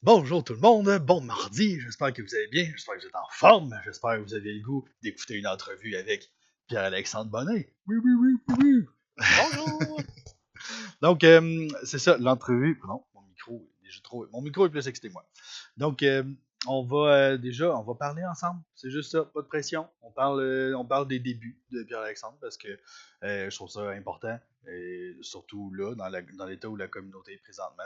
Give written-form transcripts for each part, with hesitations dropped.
Bonjour tout le monde, bon mardi, j'espère que vous allez bien, j'espère que vous êtes en forme, j'espère que vous avez le goût d'écouter une entrevue avec Pierre-Alexandre Bonnet. Oui, oui, oui, oui, oui. Bonjour! Donc, c'est ça, l'entrevue. Non, mon micro est déjà trop. Mon micro est plus excité que moi. Donc, on va parler ensemble. C'est juste ça, pas de pression. On parle des débuts de Pierre-Alexandre parce que je trouve ça important, et surtout là, dans l'état où la communauté est présentement,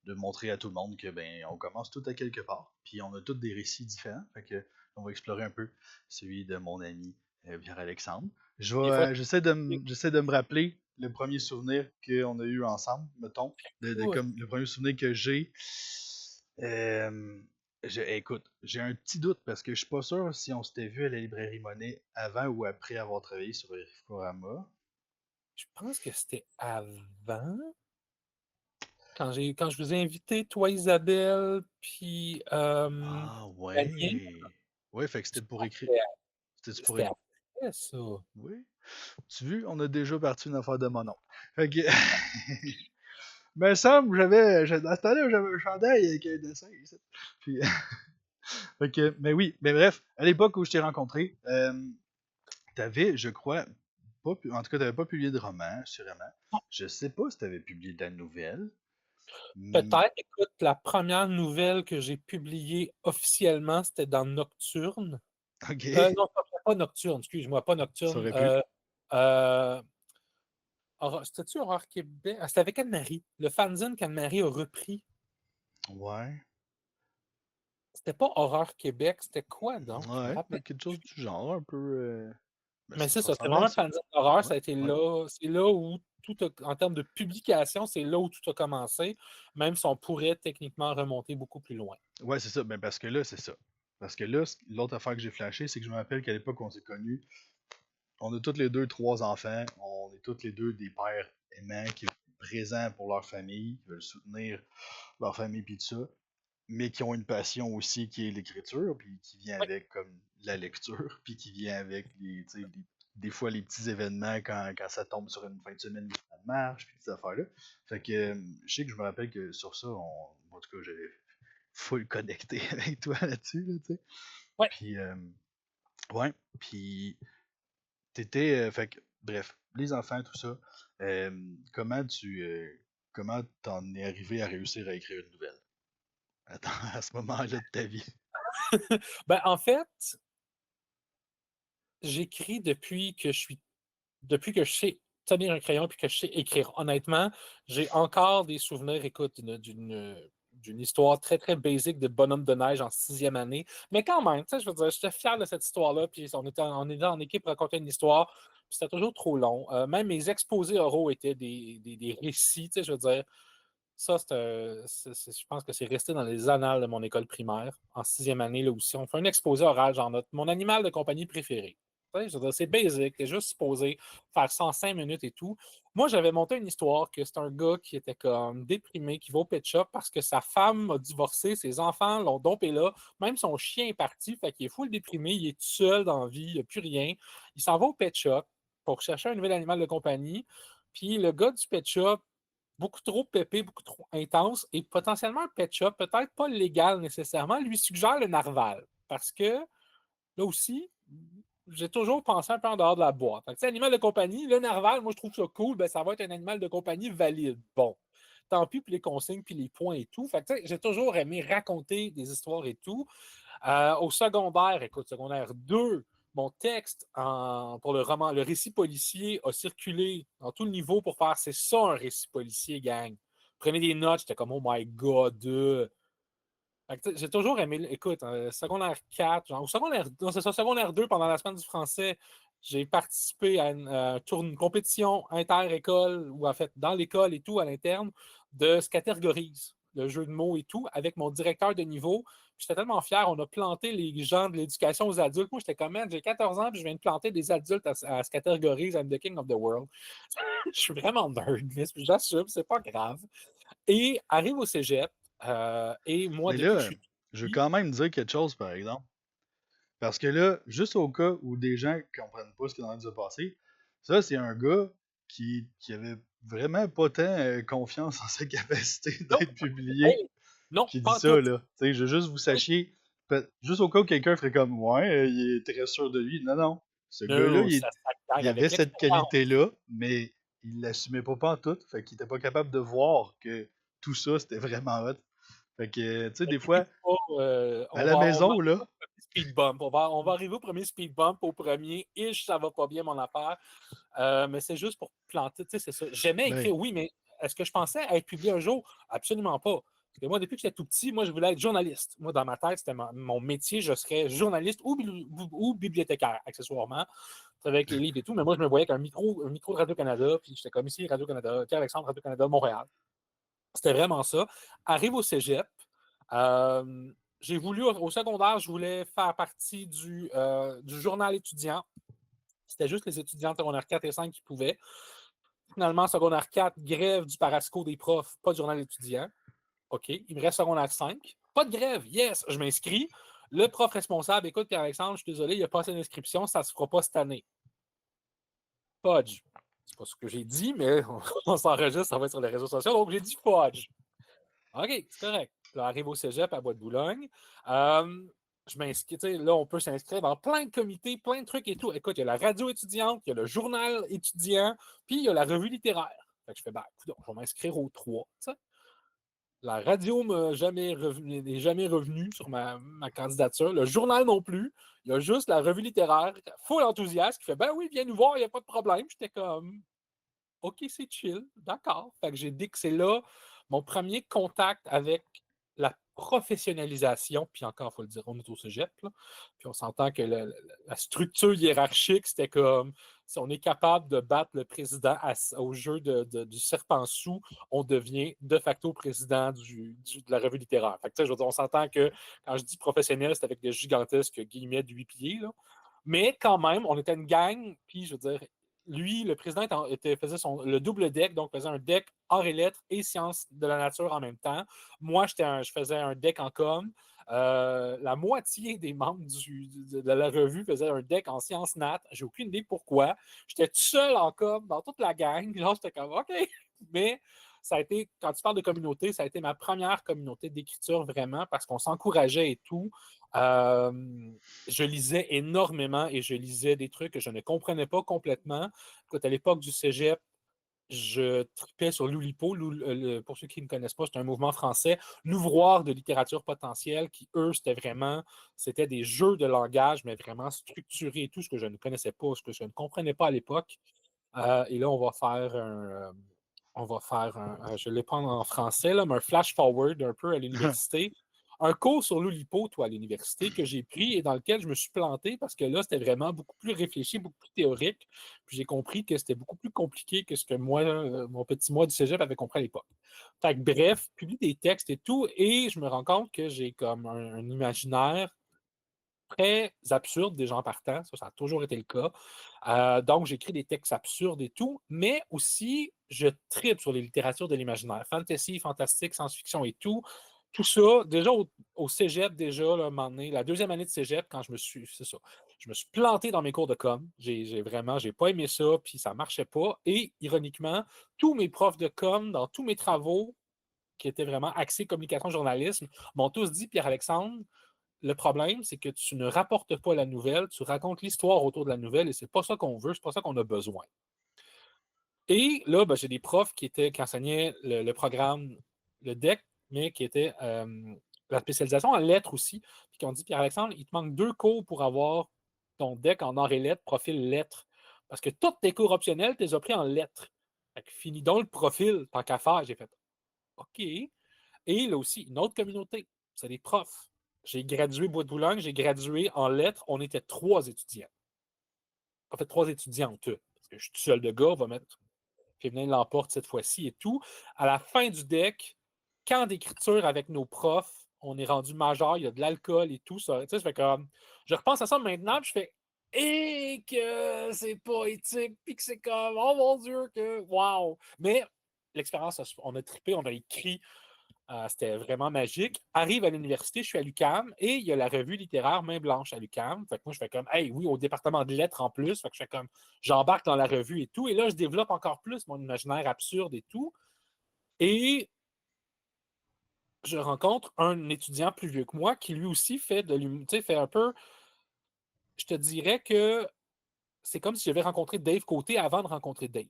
de montrer à tout le monde que ben on commence tout à quelque part. Puis on a tous des récits différents. Fait que on va explorer un peu celui de mon ami Pierre-Alexandre. Des fois, J'essaie de me rappeler le premier souvenir qu'on a eu ensemble, mettons. écoute, Comme le premier souvenir que j'ai. Euh, Écoute, j'ai un petit doute parce que je suis pas sûr si on s'était vu à la librairie Monet avant ou après avoir travaillé sur Riforama. je pense que c'était avant, quand je vous ai invité, toi, Isabelle, puis Ah Daniel. ouais. Ouais, fait que Je c'était pour pense écrire. que C'était pour. c'était après ça. Oui. Tu vois, on a déjà parti une affaire de mon nom. Fait que. Me semble, dans ce temps-là, j'avais un chandail avec un dessin ici. Puis, fait que, mais oui, mais bref, à l'époque où je t'ai rencontré, t'avais, je crois, en tout cas, t'avais pas publié de roman, sûrement. Je sais pas si t'avais publié de la nouvelle. Hmm, Peut-être, écoute, la première nouvelle que j'ai publiée officiellement, c'était dans Nocturne. ok, Non, pas Nocturne, excuse-moi, pas ça Nocturne. aurait pu. Euh, C'était-tu Horreur Québec? Ah, c'était avec Anne-Marie. Le fanzine qu'Anne-Marie a repris. Ouais, C'était pas Horreur Québec, c'était quoi donc? Je me ouais, rappelle. quelque chose du genre, un peu. Ben, Mais c'est ça ça, c'est ressemblait vraiment à un ça. fanzine d'horreur. Ouais, Ça a été ouais. là, c'est là où tout a, en termes de publication, c'est là où tout a commencé, même si on pourrait techniquement remonter beaucoup plus loin. Ouais, c'est ça. Ben, parce que là, c'est ça. Parce que là, l'autre affaire que j'ai flashé, c'est que je me rappelle qu'à l'époque où on s'est connus, on a tous les deux trois enfants, on est tous les deux des pères aimants qui sont présents pour leur famille, qui veulent soutenir leur famille puis tout ça, mais qui ont une passion aussi qui est l'écriture, puis qui vient Oui, avec comme la lecture, puis qui vient avec des fois les petits événements quand ça tombe sur une fin de semaine où ça marche, puis ces affaires-là. Fait que je sais que je me rappelle que sur ça, en tout cas, j'avais full connecté avec toi là-dessus, là, tu sais. oui. Puis, ouais, puis fait que, bref, les enfants, tout ça, comment comment t'en es arrivé à réussir à écrire une nouvelle à ce moment-là de ta vie? Ben, en fait, j'écris depuis que je sais tenir un crayon puis que je sais écrire. Honnêtement, j'ai encore des souvenirs, écoute, d'une histoire très, très basique de bonhomme de neige en sixième année. Mais quand même, tu sais, je veux dire, j'étais fier de cette histoire-là. Puis on était en équipe pour raconter une histoire. Puis c'était toujours trop long. Même mes exposés oraux étaient des récits, tu sais, je veux dire. Ça, je pense que c'est resté dans les annales de mon école primaire, en sixième année, là aussi. On fait un exposé oral, genre mon animal de compagnie préféré. Tu sais, je veux dire, c'est basic, t'es juste supposé faire ça en 5 minutes et tout. Moi, j'avais monté une histoire que c'est un gars qui était comme déprimé, qui va au pet shop parce que sa femme a divorcé, ses enfants l'ont dompé là, même son chien est parti, fait qu'il est full déprimé, il est tout seul dans la vie, il n'y a plus rien. Il s'en va au pet shop pour chercher un nouvel animal de compagnie. Puis le gars du pet shop, beaucoup trop pépé, beaucoup trop intense et potentiellement un pet shop, peut-être pas légal nécessairement, lui suggère le narval. Parce que là aussi, j'ai toujours pensé un peu en dehors de la boîte. Fait que, animal de compagnie, le narval, moi je trouve ça cool, ben, ça va être un animal de compagnie valide. Bon. Tant pis pour les consignes puis les points et tout. Fait que, j'ai toujours aimé raconter des histoires et tout. Au secondaire, écoute, secondaire 2, mon texte pour le roman, le récit policier a circulé dans tout le niveau pour faire c'est ça un récit policier, gang. Prenez des notes, j'étais comme oh my god. J'ai toujours aimé, écoute, secondaire 4, genre, ou secondaire, non, c'est ça, secondaire 2, pendant la semaine du français, j'ai participé à une compétition inter-école, ou en fait, dans l'école et tout, à l'interne, de Scattergories, le jeu de mots et tout, avec mon directeur de niveau. J'étais tellement fier, on a planté les gens de l'éducation aux adultes. Moi, j'étais comme, man, j'ai 14 ans, puis je viens de planter des adultes à Scattergories, I'm the king of the world. Je suis vraiment nerd, mais j'assume, c'est pas grave. Et arrive au cégep, et moi, Mais depuis que je là, suis je veux petit, quand même dire quelque chose, par exemple. Parce que là, juste au cas où des gens ne comprennent pas ce qui est en train de se passer, ça, c'est un gars qui avait vraiment pas tant confiance en sa capacité non, d'être publié. hey, Non, qui dit pas ça, tout. là. Tu sais, je veux juste vous sachiez, juste au cas où quelqu'un ferait comme, ouais, il est très sûr de lui. Non, non. Ce gars-là, Non, ça il s'acquiert avait avec cette l'expérience. qualité-là, mais il l'assumait pas en tout. Fait qu'il était pas capable de voir que tout ça, c'était vraiment hot. Fait que, tu sais, des fois, Inquiétez-vous pas, à la on va maison, arriver là, au premier speed bump. On va arriver au premier speed bump, au premier. Ish, ça va pas bien, mon affaire. Mais c'est juste pour planter, tu sais, c'est ça. J'aimais ben, écrire, oui, mais est-ce que je pensais être publié un jour? Absolument pas. Parce que moi, depuis que j'étais tout petit, moi, je voulais être journaliste. Moi, dans ma tête, c'était mon métier, je serais journaliste ou bibliothécaire, accessoirement, avec les livres et tout. Mais moi, je me voyais avec un micro de Radio-Canada, puis j'étais comme ici, Radio-Canada, Pierre-Alexandre, Radio-Canada, Montréal. C'était vraiment ça. Arrive au cégep. J'ai voulu, au secondaire, je voulais faire partie du journal étudiant. C'était juste les étudiants de secondaire 4 et 5 qui pouvaient. Finalement, secondaire 4, grève du parasco des profs, pas de journal étudiant. OK. Il me reste secondaire 5. Pas de grève. Yes, je m'inscris. Le prof responsable, écoute, Pierre-Alexandre, je suis désolé, il n'y a pas assez d'inscriptions, ça ne se fera pas cette année. Fudge. C'est pas ce que j'ai dit, mais on s'enregistre, ça va être sur les réseaux sociaux, donc j'ai dit fudge. OK, c'est correct. Là, arrive au cégep à Bois-de-Boulogne. Je m'inscris, là, on peut s'inscrire dans plein de comités, plein de trucs et tout. Écoute, il y a la radio étudiante, il y a le journal étudiant, puis il y a la revue littéraire. Fait que je fais, ben, écoute, je vais m'inscrire aux trois. T'sais. La radio n'est jamais revenue sur ma candidature. Le journal non plus. Il y a juste la revue littéraire, full enthousiaste, qui fait, ben oui, viens nous voir, il n'y a pas de problème. J'étais comme, OK, c'est chill, d'accord. Fait que j'ai dit que c'est là mon premier contact avec la professionnalisation, puis encore, il faut le dire, on est au cégep, là. Puis on s'entend que la structure hiérarchique, c'était comme si on est capable de battre le président au jeu du serpent sous, on devient de facto président de la revue littéraire. Fait que, je veux dire, on s'entend que quand je dis professionnel, c'est avec des gigantesques guillemets de 8 pieds, là. Mais quand même, on était une gang, puis je veux dire, lui, le président faisait le double deck, donc faisait un deck arts et lettres et sciences de la nature en même temps. Moi, je faisais un deck en com. La moitié des membres de la revue faisaient un deck en sciences nat. J'ai aucune idée pourquoi. J'étais tout seul en com dans toute la gang. Là, j'étais comme OK. Mais ça a été, quand tu parles de communauté, ça a été ma première communauté d'écriture vraiment parce qu'on s'encourageait et tout. Je lisais énormément et je lisais des trucs que je ne comprenais pas complètement. Écoute, à l'époque du cégep, je tripais sur l'Oulipo. Pour ceux qui ne connaissent pas, c'est un mouvement français, l'ouvroir de littérature potentielle, qui, eux, c'était des jeux de langage, mais vraiment structurés et tout, ce que je ne connaissais pas, ce que je ne comprenais pas à l'époque. Et là, je ne l'ai pas en français, là, mais un flash forward un peu à l'université. Un cours sur l'Oulipo, toi, à l'université, que j'ai pris et dans lequel je me suis planté parce que là, c'était vraiment beaucoup plus réfléchi, beaucoup plus théorique. Puis j'ai compris que c'était beaucoup plus compliqué que ce que moi, mon petit moi du cégep avait compris à l'époque. Fait que, bref, publie des textes et tout, et je me rends compte que j'ai comme un imaginaire très absurde des gens partants. Ça a toujours été le cas. Donc, j'écris des textes absurdes et tout, mais aussi, je tripe sur les littératures de l'imaginaire. Fantasy, fantastique, science-fiction et tout. Tout ça, déjà au cégep, déjà, là, un moment donné, la deuxième année de cégep, quand c'est ça, je me suis planté dans mes cours de com. J'ai pas aimé ça, puis ça marchait pas. Et, ironiquement, tous mes profs de com, dans tous mes travaux, qui étaient vraiment axés communication, journalisme, m'ont tous dit, Pierre-Alexandre, le problème, c'est que tu ne rapportes pas la nouvelle, tu racontes l'histoire autour de la nouvelle et c'est pas ça qu'on veut, c'est pas ça qu'on a besoin. Et là, ben, j'ai des profs qui enseignaient le programme, le DEC, mais qui étaient la spécialisation en lettres aussi, puis qui ont dit, Pierre-Alexandre, il te manque 2 cours pour avoir ton DEC en arts et lettres, profil lettres. Parce que tous tes cours optionnels, tu les as pris en lettres. Fait que finis donc le profil, tant qu'à faire. J'ai fait OK. Et là aussi, une autre communauté, c'est les profs. J'ai gradué Bois-de-Boulogne, j'ai gradué en lettres. On était 3 étudiants. En fait, 3 étudiantes. Parce que je suis tout seul de gars, on va mettre Féminin l'emporte cette fois-ci et tout. À la fin du deck, camp d'écriture avec nos profs, on est rendu majeur, il y a de l'alcool et tout. Ça, fait comme, je repense à ça maintenant, puis je fais et que c'est pas éthique, puis que c'est comme, oh mon Dieu, que wow! Mais l'expérience, on a trippé, on a écrit. C'était vraiment magique. Arrive à l'université, je suis à l'UQAM et il y a la revue littéraire Main Blanche à l'UQAM. Fait que moi, je fais comme, hey, oui, au département de lettres en plus. Fait que je fais comme, j'embarque dans la revue et tout. Et là, je développe encore plus mon imaginaire absurde et tout. Et je rencontre un étudiant plus vieux que moi qui lui aussi fait de l'humour, tu sais, fait un peu. Je te dirais que c'est comme si j'avais rencontré Dave Côté avant de rencontrer Dave.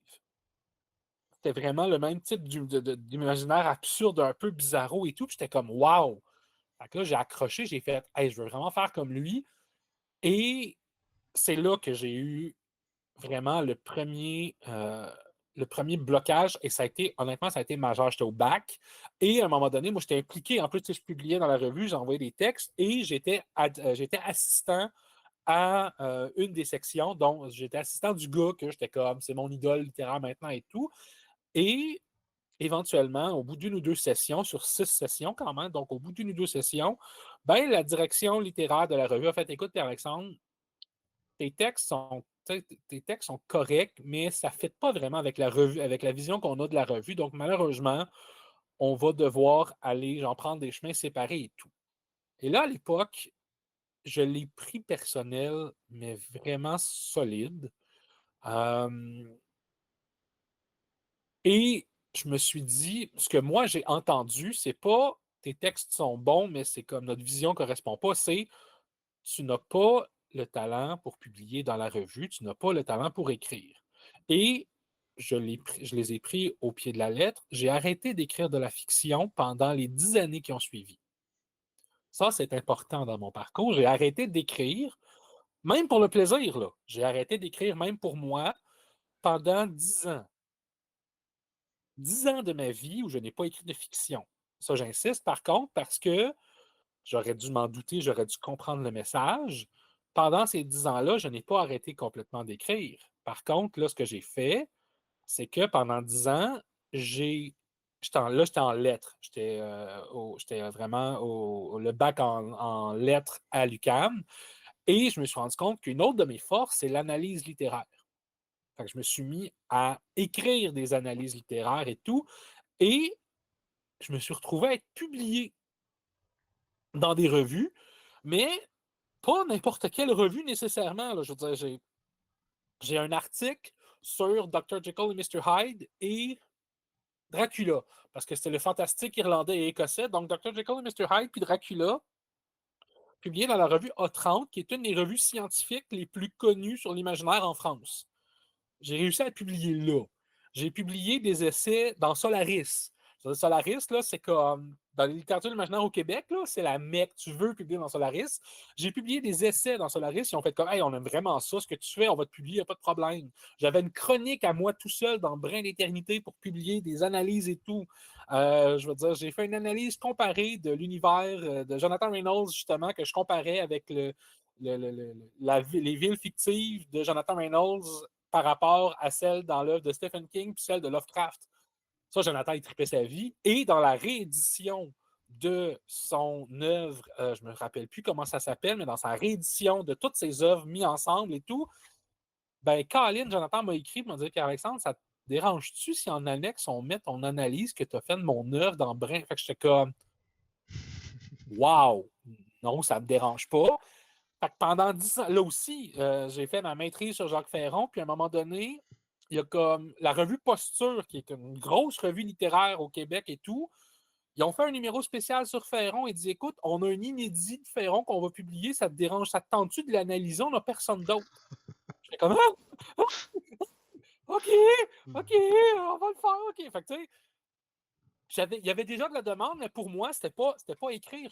C'était vraiment le même type d'imaginaire absurde, un peu bizarro et tout. Puis j'étais comme wow! Fait que là, j'ai accroché, j'ai fait hey, je veux vraiment faire comme lui. Et c'est là que j'ai eu vraiment le premier blocage. Et ça a été, honnêtement, ça a été majeur. J'étais au bac. Et à un moment donné, moi, j'étais impliqué. En plus, tu sais, je publiais dans la revue, j'envoyais des textes et j'étais assistant à une des sections. Donc, j'étais assistant du gars que j'étais comme, c'est mon idole littéraire maintenant et tout. Et éventuellement, au bout d'une ou deux sessions, sur 6 sessions quand même, donc au bout d'une ou deux sessions, ben, la direction littéraire de la revue a fait écoute, Pierre-Alexandre, tes textes sont corrects, mais ça ne fit pas vraiment avec la revue, avec la vision qu'on a de la revue. Donc, malheureusement, on va devoir aller, j'en prendre des chemins séparés et tout. Et là, à l'époque, je l'ai pris personnel, mais vraiment solide. Et je me suis dit, ce que moi j'ai entendu, c'est pas tes textes sont bons, mais c'est comme notre vision ne correspond pas, c'est tu n'as pas le talent pour publier dans la revue, tu n'as pas le talent pour écrire. Et je les ai pris au pied de la lettre. J'ai arrêté d'écrire de la fiction pendant les 10 années qui ont suivi. Ça, c'est important dans mon parcours. J'ai arrêté d'écrire, même pour le plaisir, là. J'ai arrêté d'écrire même pour moi pendant 10 ans. 10 ans de ma vie où je n'ai pas écrit de fiction. Ça, j'insiste par contre parce que j'aurais dû m'en douter, j'aurais dû comprendre le message. Pendant ces 10 ans-là, je n'ai pas arrêté complètement d'écrire. Par contre, là, ce que j'ai fait, c'est que pendant 10 ans, j'étais en lettres. J'étais vraiment le bac en lettres à l'UQAM. Et je me suis rendu compte qu'une autre de mes forces, c'est l'analyse littéraire. Fait que je me suis mis à écrire des analyses littéraires et tout. Et je me suis retrouvé à être publié dans des revues, mais pas n'importe quelle revue nécessairement. Là. Je veux dire, j'ai un article sur Dr. Jekyll et Mr. Hyde et Dracula, parce que c'était le fantastique irlandais et écossais. Donc, Dr. Jekyll et Mr. Hyde puis Dracula, publié dans la revue A30, qui est une des revues scientifiques les plus connues sur l'imaginaire en France. J'ai réussi à publier là. J'ai publié des essais dans Solaris. Solaris, là, c'est comme dans la littérature imaginaire au Québec, là, c'est la mecque. Tu veux publier dans Solaris. J'ai publié des essais dans Solaris. Ils ont fait comme hey, on aime vraiment ça, ce que tu fais, on va te publier, il n'y a pas de problème. J'avais une chronique à moi tout seul dans Brin d'éternité pour publier des analyses et tout. Je veux dire, j'ai fait une analyse comparée de l'univers de Jonathan Reynolds, justement, que je comparais avec les villes fictives de Jonathan Reynolds par rapport à celle dans l'œuvre de Stephen King puis celle de Lovecraft. Ça, Jonathan, il tripait sa vie. Et dans la réédition de son œuvre, je ne me rappelle plus comment ça s'appelle, mais dans sa réédition de toutes ses œuvres mises ensemble et tout, ben, Colin, Jonathan m'a écrit pour me dire Pierre-Alexandre, ça te dérange-tu si en annexe, on met ton analyse que tu as fait de mon œuvre dans Brin? Fait que j'étais comme, wow, non, ça ne me dérange pas. Fait que pendant 10 ans, là aussi, j'ai fait ma maîtrise sur Jacques Ferron, puis à un moment donné, il y a comme la revue Posture, qui est une grosse revue littéraire au Québec et tout. Ils ont fait un numéro spécial sur Ferron et dit écoute, on a un inédit de Ferron qu'on va publier, ça te dérange, ça te tente-tu de l'analyser? On n'a personne d'autre. Je fais comme ah! OK, OK, on va le faire, OK. Fait que tu sais, il y avait déjà de la demande, mais pour moi, c'était pas écrire.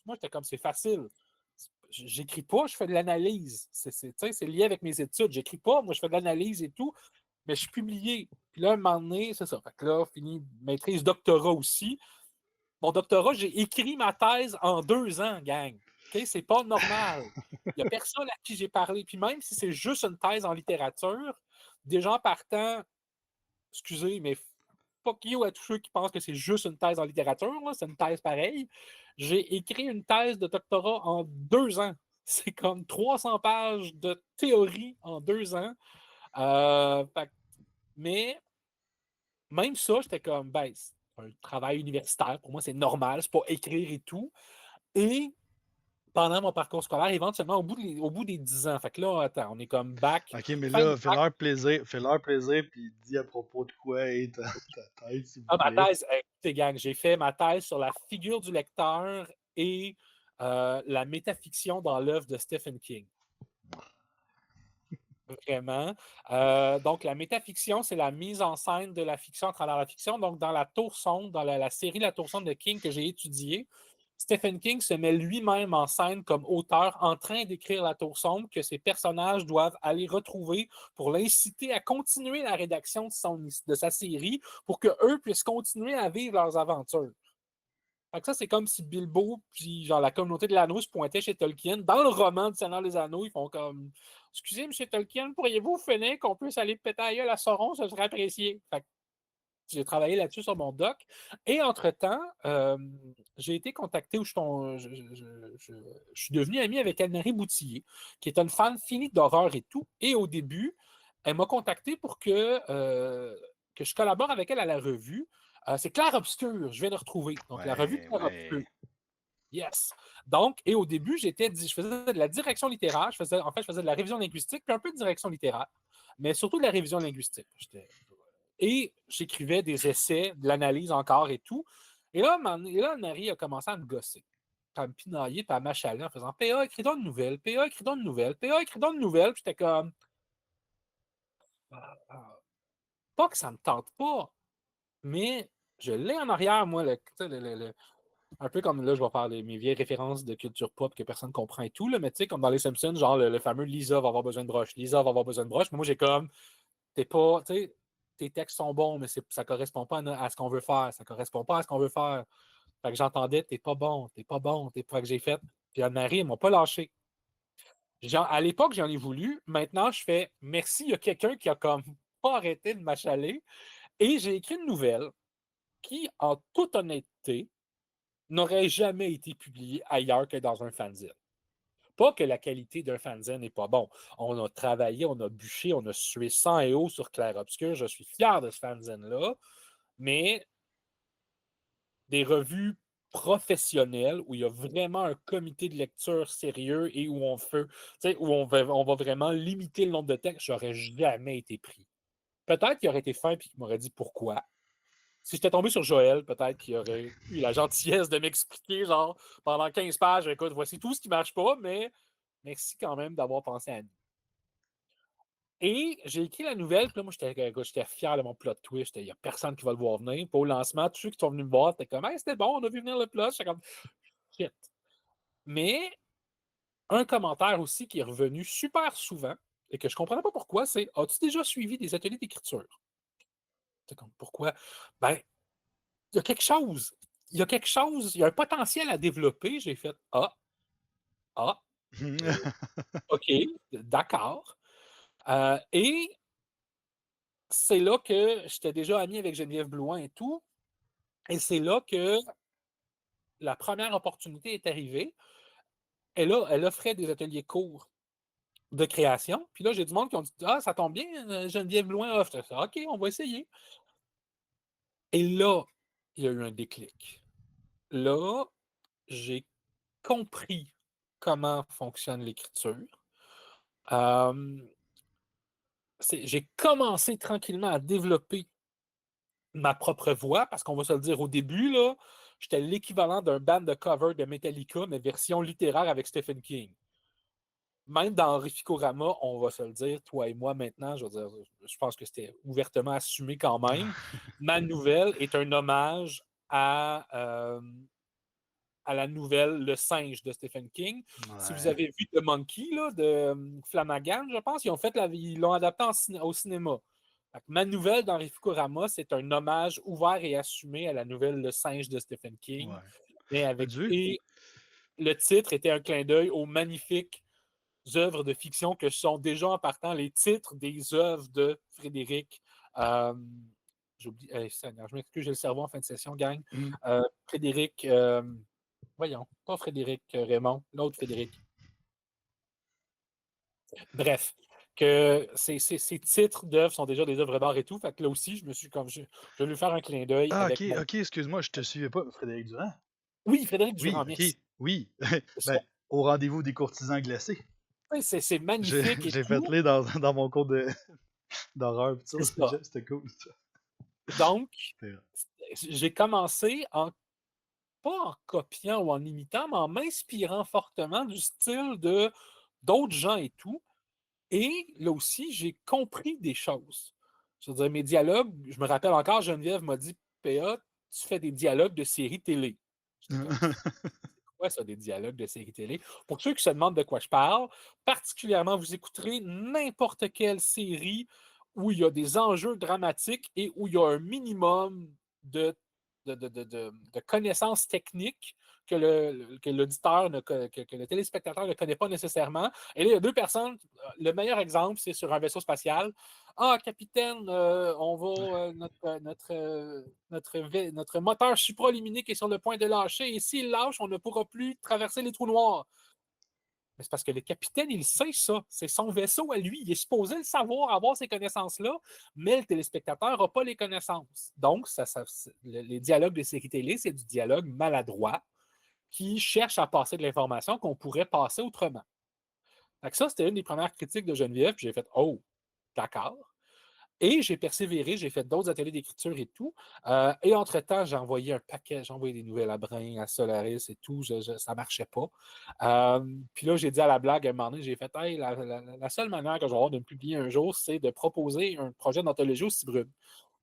Moi, j'étais comme c'est facile. J'écris pas, je fais de l'analyse. C'est lié avec mes études. J'écris pas, moi, je fais de l'analyse et tout, mais je suis publié. Puis là, un moment donné, c'est ça. Fait que là, fini maîtrise, doctorat aussi. Mon doctorat, j'ai écrit ma thèse en 2 ans, gang. OK? C'est pas normal. Il n'y a personne à qui j'ai parlé. Puis même si c'est juste une thèse en littérature, des gens partant, excusez, mais fuck you à tous ceux qui pensent que c'est juste une thèse en littérature, là, c'est une thèse pareille. J'ai écrit une thèse de doctorat en 2 ans. C'est comme 300 pages de théorie en 2 ans. Mais même ça, j'étais comme, ben, c'est un travail universitaire. Pour moi, c'est normal, c'est pas écrire et tout. Et pendant mon parcours scolaire, éventuellement, au bout des 10 ans, fait que là, attends, on est comme bac, Ok, mais fin de là, bac. fais-leur plaisir, puis dis à propos de quoi est ta thèse, s'il vous Ah, ma plaît. thèse, C'est gang. J'ai fait ma thèse sur la figure du lecteur et la métafiction dans l'œuvre de Stephen King. Vraiment. Donc, la métafiction, c'est la mise en scène de la fiction à travers la fiction. Donc, dans la Tour Sombre, dans la série La Tour Sombre de King que j'ai étudiée, Stephen King se met lui-même en scène comme auteur en train d'écrire La Tour Sombre que ses personnages doivent aller retrouver pour l'inciter à continuer la rédaction de sa série pour qu'eux puissent continuer à vivre leurs aventures. Fait que ça, c'est comme si Bilbo puis genre la communauté de l'anneau se pointait chez Tolkien. Dans le roman du Seigneur des Anneaux, ils font comme excusez, M. Tolkien, pourriez-vous finir qu'on puisse aller péter à gueule à Sauron, ça serait apprécié. Fait que j'ai travaillé là-dessus sur mon doc. Et entre-temps, j'ai été contacté où je suis devenu ami avec Anne-Marie Boutillier, qui est une fan finie d'horreur et tout. Et au début, elle m'a contacté pour que je collabore avec elle à la revue. C'est Clair Obscur, je viens de retrouver. Donc, la revue Ouais, Clair Obscur. ouais. Yes. Donc, et au début, je faisais de la direction littéraire, je faisais de la révision linguistique, puis un peu de direction littéraire, mais surtout de la révision linguistique. Et j'écrivais des essais, de l'analyse encore et tout. Et là, Marie a commencé à me gosser, à me pinailler, puis à m'achaler en faisant PA, écris donc une nouvelle, PA, écris donc une nouvelle, PA, écris donc une nouvelle. Puis j'étais comme, pas que ça me tente pas, mais je l'ai en arrière, moi, un peu comme là, je vais faire mes vieilles références de culture pop que personne ne comprend et tout, là, mais tu sais, comme dans les Simpsons, genre le fameux Lisa va avoir besoin de broche, Lisa va avoir besoin de broche. Mais moi, j'ai comme, t'es pas, tu sais, tes textes sont bons, mais ça correspond pas à ce qu'on veut faire. Ça correspond pas à ce qu'on veut faire. Fait que j'entendais, t'es pas bon, t'es pas bon, t'es pas que j'ai fait. Puis Anne-Marie, ils m'ont pas lâché. À l'époque, j'en ai voulu. Maintenant, je fais merci, il y a quelqu'un qui a comme pas arrêté de m'achaler. Et j'ai écrit une nouvelle qui, en toute honnêteté, n'aurait jamais été publiée ailleurs que dans un fanzine. Pas que la qualité d'un fanzine n'est pas bon. On a travaillé, on a bûché, on a sué sang et eau sur Clair Obscur. Je suis fier de ce fanzine-là. Mais des revues professionnelles où il y a vraiment un comité de lecture sérieux et où on va vraiment limiter le nombre de textes, j'aurais jamais été pris. Peut-être qu'il aurait été fin et qu'il m'aurait dit pourquoi. Si j'étais tombé sur Joël, peut-être qu'il aurait eu la gentillesse de m'expliquer, genre, pendant 15 pages, écoute, voici tout ce qui ne marche pas, mais merci quand même d'avoir pensé à nous. Et j'ai écrit la nouvelle, puis là, moi, j'étais fier de mon plot twist. Il n'y a personne qui va le voir venir. Puis au lancement, tous ceux qui sont venus me voir, c'était comme, hey, c'était bon, on a vu venir le plot. J'étais comme, shit. Mais un commentaire aussi qui est revenu super souvent et que je ne comprenais pas pourquoi, c'est as-tu déjà suivi des ateliers d'écriture? C'est comme, pourquoi? Ben, il y a quelque chose. Il y a quelque chose, il y a un potentiel à développer. J'ai fait, ah, OK, d'accord. Et c'est là que j'étais déjà ami avec Geneviève Blouin et tout. Et c'est là que la première opportunité est arrivée. Elle offrait des ateliers courts de création. Puis là, j'ai du monde qui ont dit ah, ça tombe bien, Geneviève Blouin offre ça. OK, on va essayer. Et là, il y a eu un déclic. Là, j'ai compris comment fonctionne l'écriture. J'ai commencé tranquillement à développer ma propre voix, parce qu'on va se le dire au début, là, j'étais l'équivalent d'un band de cover de Metallica, mais version littéraire avec Stephen King. Même dans Rifikorama, on va se le dire, toi et moi maintenant, je veux dire, je pense que c'était ouvertement assumé quand même. Ma nouvelle est un hommage à la nouvelle Le Singe de Stephen King. Ouais. Si vous avez vu The Monkey là, de Flanagan, je pense, ils l'ont adapté au cinéma. Ma nouvelle dans Rifikorama, c'est un hommage ouvert et assumé à la nouvelle Le Singe de Stephen King. Ouais. Et le titre était un clin d'œil aux magnifiques œuvres de fiction que sont déjà en partant les titres des œuvres de Frédéric. J'oublie, je m'excuse, j'ai le cerveau en fin de session, gang. Frédéric, voyons, pas Frédéric Raymond, l'autre Frédéric. Bref, que ces titres d'œuvres sont déjà des œuvres d'art et tout. Fait que là aussi, je vais lui faire un clin d'œil avec mon. Ok, excuse-moi, je te suivais pas, Frédéric Durand. Oui, Frédéric Oui, Durand, ok, merci. oui. Ben, au rendez-vous des courtisans glacés. C'est magnifique et J'ai tout. fait dans mon cours d'horreur. C'était cool, ça. Donc, j'ai commencé pas en copiant ou en imitant, mais en m'inspirant fortement du style de d'autres gens et tout. Et là aussi, j'ai compris des choses. Je veux dire, mes dialogues, je me rappelle encore, Geneviève m'a dit, PA, tu fais des dialogues de séries télé. J'étais comme, c'est quoi ça, des dialogues de séries télé? Pour ceux qui se demandent de quoi je parle, particulièrement, vous écouterez n'importe quelle série où il y a des enjeux dramatiques et où il y a un minimum de, de connaissances techniques que l'auditeur, que le téléspectateur ne connaît pas nécessairement. Et là, il y a deux personnes. Le meilleur exemple, c'est sur un vaisseau spatial. Ah, capitaine, on va. Notre moteur supraluminique est sur le point de lâcher. Et s'il lâche, on ne pourra plus traverser les trous noirs. Mais c'est parce que le capitaine, il sait ça. C'est son vaisseau à lui. Il est supposé le savoir, avoir ces connaissances-là, mais le téléspectateur n'a pas les connaissances. Donc, les dialogues de série télé, c'est du dialogue maladroit qui cherche à passer de l'information qu'on pourrait passer autrement. Fait que ça, c'était une des premières critiques de Geneviève, puis j'ai fait Oh, d'accord. Et j'ai persévéré, j'ai fait d'autres ateliers d'écriture et tout. Et entre-temps, j'ai envoyé un paquet, j'ai envoyé des nouvelles à Brin, à Solaris et tout. Ça ne marchait pas. Puis là, j'ai dit à la blague, à un moment donné, j'ai fait hey, la seule manière que je vais avoir de me publier un jour, c'est de proposer un projet d'anthologie au Cibrume.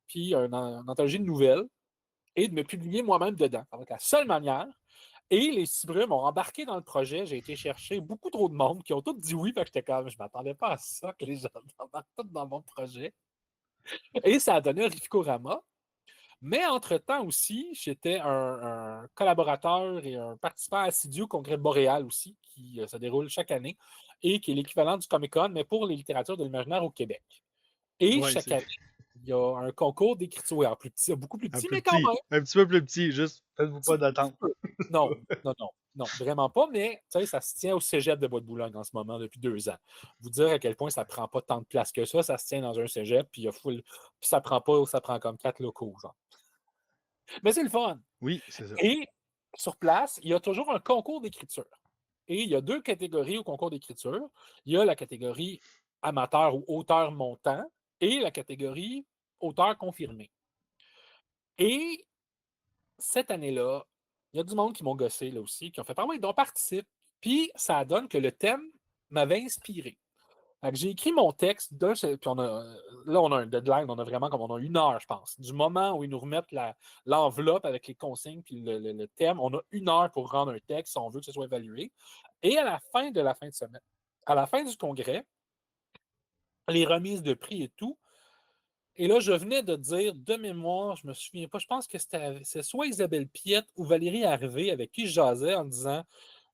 Puis une anthologie de nouvelles et de me publier moi-même dedans. Ça va être la seule manière. Et les Cibrumes ont embarqué dans le projet. J'ai été chercher beaucoup trop de monde qui ont tous dit oui. Fait que j'étais comme, je ne m'attendais pas à ça, que les gens embarquent tous dans mon projet. Et ça a donné un Rificorama. Mais entre-temps aussi, j'étais un collaborateur et un participant assidu au Congrès de Montréal aussi, qui se déroule chaque année et qui est l'équivalent du Comic-Con, mais pour les littératures de l'imaginaire au Québec. Et Ouais, chaque c'est année, il y a un concours d'écriture. Alors, plus petit, beaucoup plus un petit, plus mais quand petit, même. un petit peu plus petit, juste faites-vous pas Petit d'attente. peu. Non, non, non, non, vraiment pas, mais ça se tient au cégep de Bois-de-Boulogne en ce moment depuis 2 ans. Vous dire à quel point ça prend pas tant de place que ça se tient dans un cégep, puis il y a full, puis ça prend pas, ça prend comme 4 locaux, genre. Mais c'est le fun. Oui, c'est ça. Et sur place, il y a toujours un concours d'écriture. Et il y a 2 catégories au concours d'écriture. Il y a la catégorie amateur ou auteur montant et la catégorie auteur confirmé. Et cette année-là, il y a du monde qui m'ont gossé là aussi, qui ont fait parler, dont participe. Puis ça donne que le thème m'avait inspiré. J'ai écrit mon texte, puis là, on a un deadline, on a vraiment comme on a 1 heure, je pense. Du moment où ils nous remettent l'enveloppe avec les consignes puis le thème, on a 1 heure pour rendre un texte si on veut que ce soit évalué. Et à la fin de semaine, à la fin du congrès, les remises de prix et tout, et là, je venais de dire de mémoire, je me souviens pas, je pense que c'est soit Isabelle Piette ou Valérie Harvey avec qui je jasais en disant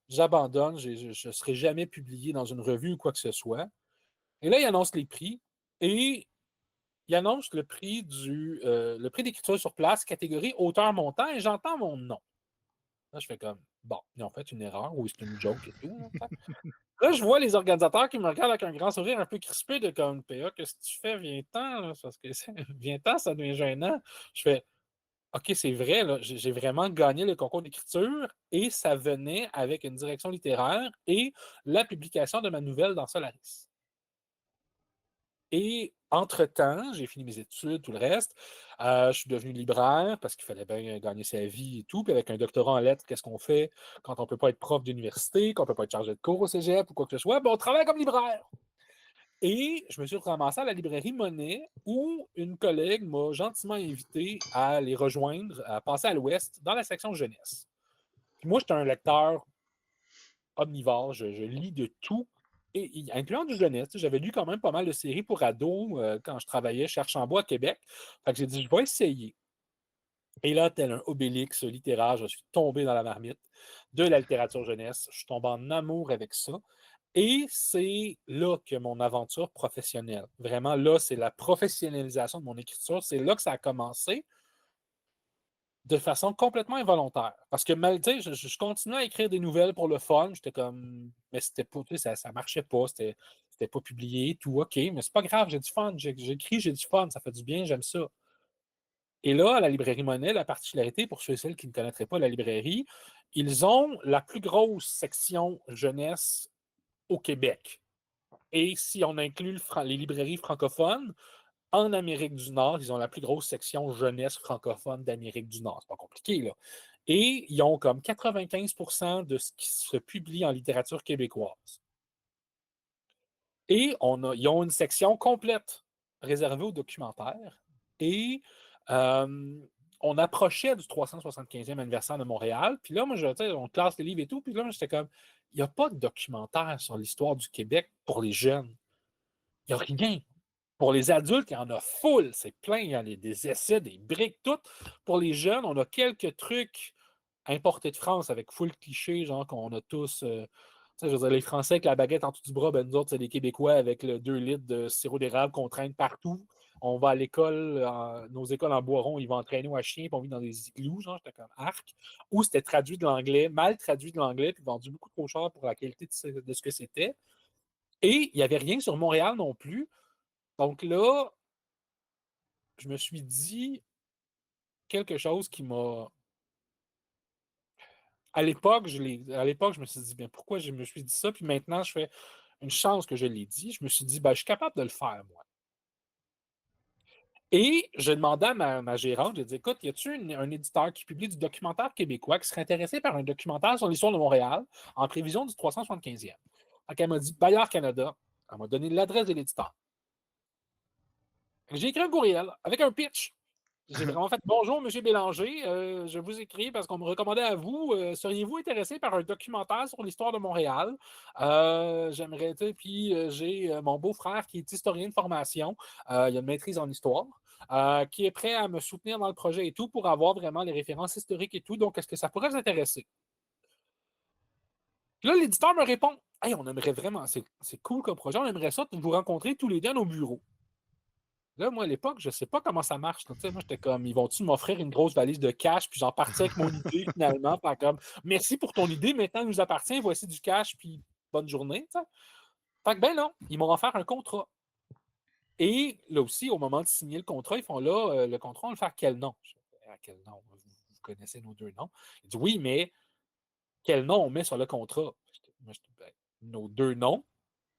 j'abandonne, je ne serai jamais publié dans une revue ou quoi que ce soit. Et là, il annonce les prix et il annonce le prix d'écriture sur place, catégorie auteur-montant, et j'entends mon nom. Là, je fais comme bon, ils ont fait une erreur ou c'est une joke et tout. Là, je vois les organisateurs qui me regardent avec un grand sourire un peu crispé de comme PA, qu'est-ce que tu fais? Viens-t'en, là, parce que viens-t'en, ça devient gênant. Je fais OK, c'est vrai, là, j'ai vraiment gagné le concours d'écriture et ça venait avec une direction littéraire et la publication de ma nouvelle dans Solaris. Et entre-temps, j'ai fini mes études, tout le reste. Je suis devenu libraire parce qu'il fallait bien gagner sa vie et tout. Puis avec un doctorat en lettres, qu'est-ce qu'on fait quand on ne peut pas être prof d'université, qu'on ne peut pas être chargé de cours au cégep ou quoi que ce soit? Ben, on travaille comme libraire. Et je me suis ramassé à la librairie Monet où une collègue m'a gentiment invité à les rejoindre, à passer à l'ouest dans la section jeunesse. Puis moi, j'étais un lecteur omnivore, je lis de tout, et incluant du jeunesse. J'avais lu quand même pas mal de séries pour ados quand je travaillais chez Archambault à Québec. Fait que j'ai dit, je vais essayer. Et là, tel un Obélix littéraire, je suis tombé dans la marmite de la littérature jeunesse. Je suis tombé en amour avec ça. Et c'est là que mon aventure professionnelle, vraiment là, c'est la professionnalisation de mon écriture. C'est là que ça a commencé de façon complètement involontaire. Parce que je continuais à écrire des nouvelles pour le fun. J'étais comme, mais c'était pas, ça marchait pas, c'était pas publié, tout, OK, mais c'est pas grave, j'ai du fun. J'écris, j'ai du fun, ça fait du bien, j'aime ça. Et là, à la librairie Monet, la particularité, pour ceux et celles qui ne connaîtraient pas la librairie, ils ont la plus grosse section jeunesse au Québec. Et si on inclut les librairies francophones, en Amérique du Nord, ils ont la plus grosse section jeunesse francophone d'Amérique du Nord. C'est pas compliqué, là. Et ils ont comme 95% de ce qui se publie en littérature québécoise. Et ils ont une section complète réservée aux documentaires. Et on approchait du 375e anniversaire de Montréal. Puis là, moi, on classe les livres et tout. Puis là, j'étais comme, il n'y a pas de documentaire sur l'histoire du Québec pour les jeunes. Il n'y a rien. Pour les adultes, il y en a full. C'est plein. Il y a des essais, des briques, tout. Pour les jeunes, on a quelques trucs importés de France avec full cliché, genre qu'on a tous. Je veux dire, les Français avec la baguette en dessous du bras, ben nous autres, c'est des Québécois avec le 2 litres de sirop d'érable qu'on traîne partout. On va à l'école, nos écoles en Boiron, ils vont entraîner à chien, puis on vit dans des igloos, genre, j'étais comme arc. Ou c'était traduit de l'anglais, mal traduit de l'anglais, puis vendu beaucoup trop cher pour la qualité de ce que c'était. Et il n'y avait rien sur Montréal non plus. Donc là, je me suis dit quelque chose qui m'a. À l'époque, je me suis dit, bien, pourquoi je me suis dit ça? Puis maintenant, je fais une chance que je l'ai dit. Je me suis dit, ben, je suis capable de le faire, moi. Et je demandais à ma gérante, j'ai dit, écoute, y a-t-il un éditeur qui publie du documentaire québécois qui serait intéressé par un documentaire sur l'histoire de Montréal en prévision du 375e? Donc, elle m'a dit, Bayard Canada. Elle m'a donné l'adresse de l'éditeur. J'ai écrit un courriel avec un pitch. J'ai vraiment fait bonjour, M. Bélanger. Je vous écris parce qu'on me recommandait à vous. Seriez-vous intéressé par un documentaire sur l'histoire de Montréal? J'aimerais, puis j'ai mon beau-frère qui est historien de formation. Il a une maîtrise en histoire, qui est prêt à me soutenir dans le projet et tout pour avoir vraiment les références historiques et tout. Donc, est-ce que ça pourrait vous intéresser? Puis là, l'éditeur me répond, hey, on aimerait vraiment, c'est cool comme projet, on aimerait ça vous rencontrer tous les deux à nos bureaux. Là, moi, à l'époque, je ne sais pas comment ça marche. Moi, j'étais comme, ils vont-tu m'offrir une grosse valise de cash, puis j'en partais avec mon idée finalement. Par comme, merci pour ton idée, maintenant, elle nous appartient, voici du cash, puis bonne journée. T'sais. Fait que, ben non, ils m'ont offert un contrat. Et là aussi, au moment de signer le contrat, ils font là, le contrat, on le fait à quel nom? Je fais, à quel nom? Vous connaissez nos deux noms. Ils disent, oui, mais quel nom on met sur le contrat? Moi, ben, nos deux noms.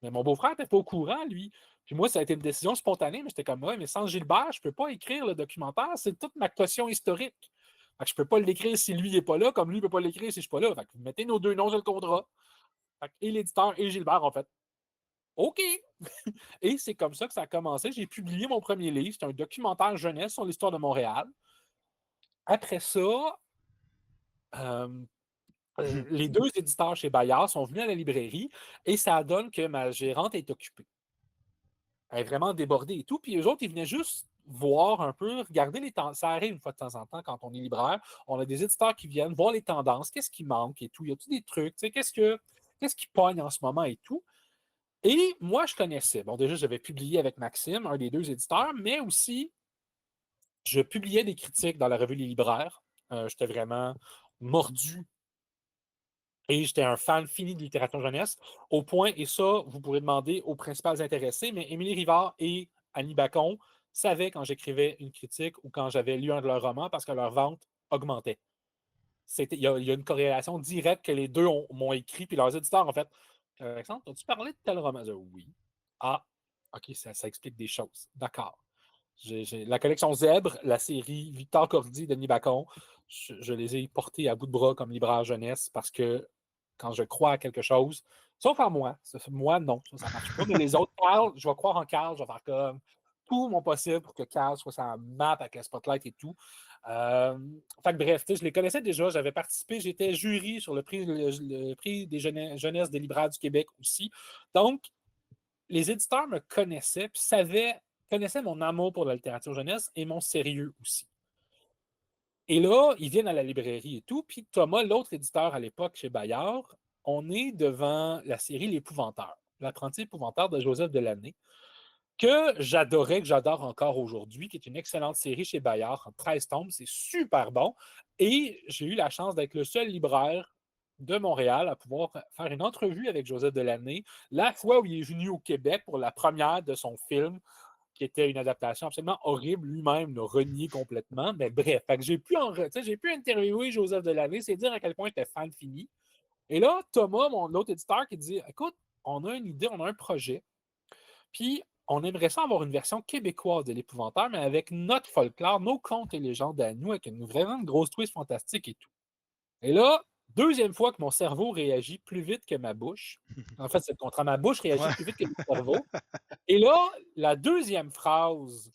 Mais mon beau-frère n'était pas au courant, lui. Puis moi, ça a été une décision spontanée, mais j'étais comme, ouais, mais sans Gilbert, je ne peux pas écrire le documentaire. C'est toute ma caution historique. Fait que je ne peux pas l'écrire si lui n'est pas là, comme lui ne peut pas l'écrire si je ne suis pas là. Fait que vous mettez nos deux noms sur le contrat. Fait que, et l'éditeur et Gilbert ont fait OK. Et c'est comme ça que ça a commencé. J'ai publié mon premier livre. C'est un documentaire jeunesse sur l'histoire de Montréal. Après ça, euh, les deux éditeurs chez Bayard sont venus à la librairie et ça donne que ma gérante est occupée. Elle est vraiment débordée et tout. Puis eux autres, ils venaient juste voir un peu, regarder les tendances. Ça arrive une fois de temps en temps quand on est libraire. On a des éditeurs qui viennent voir les tendances, qu'est-ce qui manque et tout. Y a-t-il des trucs? Qu'est-ce qui pogne en ce moment et tout? Et moi, je connaissais. Bon, déjà, j'avais publié avec Maxime, un des deux éditeurs, mais aussi, je publiais des critiques dans la revue Les Libraires. J'étais vraiment mordu et j'étais un fan fini de littérature jeunesse, au point, et ça, vous pourrez demander aux principales intéressés, mais Émilie Rivard et Annie Bacon savaient quand j'écrivais une critique ou quand j'avais lu un de leurs romans parce que leur vente augmentait. Il y a une corrélation directe que les deux m'ont écrit, puis leurs éditeurs ont fait Alexandre, as-tu parlé de tel roman? Oui. Ah, OK, ça explique des choses. D'accord. La collection Zèbre, la série Victor Cordy, Denis Bacon, je les ai portés à bout de bras comme libraire jeunesse parce que quand je crois à quelque chose, sauf en moi, moi non, ça ne marche pas, mais les autres, Carl, je vais croire en Carl, je vais faire comme tout mon possible pour que Carl soit sa map avec le spotlight et tout. Fait que bref, je les connaissais déjà, j'avais participé, j'étais jury sur le prix des jeunesse des libraires du Québec aussi. Donc, les éditeurs me connaissaient puis connaissaient mon amour pour la littérature jeunesse et mon sérieux aussi. Et là, ils viennent à la librairie et tout. Puis Thomas, l'autre éditeur à l'époque chez Bayard, on est devant la série L'Épouvanteur, l'apprenti épouvanteur de Joseph Delaney, que j'adorais, que j'adore encore aujourd'hui, qui est une excellente série chez Bayard, en 13 tomes. C'est super bon. Et j'ai eu la chance d'être le seul libraire de Montréal à pouvoir faire une entrevue avec Joseph Delaney, la fois où il est venu au Québec pour la première de son film, qui était une adaptation absolument horrible, lui-même l'a renié complètement. Mais bref, fait que j'ai pu interviewer Joseph Delaney, c'est dire à quel point j'étais fan fini. Et là, Thomas, l'autre éditeur, qui dit écoute, on a une idée, on a un projet, puis on aimerait ça avoir une version québécoise de l'épouvantaire, mais avec notre folklore, nos contes et légendes à nous, avec vraiment une grosse twist fantastique et tout. Et là, deuxième fois que mon cerveau réagit plus vite que ma bouche. En fait, c'est le contraire. Ma bouche réagit Ouais. plus vite que mon cerveau. Et là, la deuxième phrase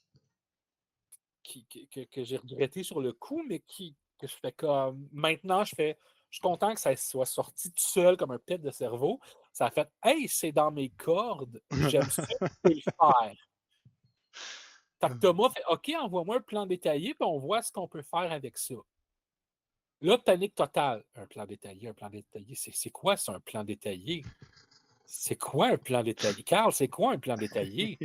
que j'ai regrettée sur le coup, mais que je fais comme. Maintenant, je suis content que ça soit sorti tout seul comme un pet de cerveau. Ça a fait Hey, c'est dans mes cordes, j'aime ça, je peux le faire. Fait que Thomas fait OK, envoie-moi un plan détaillé, puis on voit ce qu'on peut faire avec ça. Là, panique totale. Un plan détaillé, un plan détaillé. C'est quoi, c'est un plan détaillé? C'est quoi un plan détaillé? Carl, c'est quoi un plan détaillé?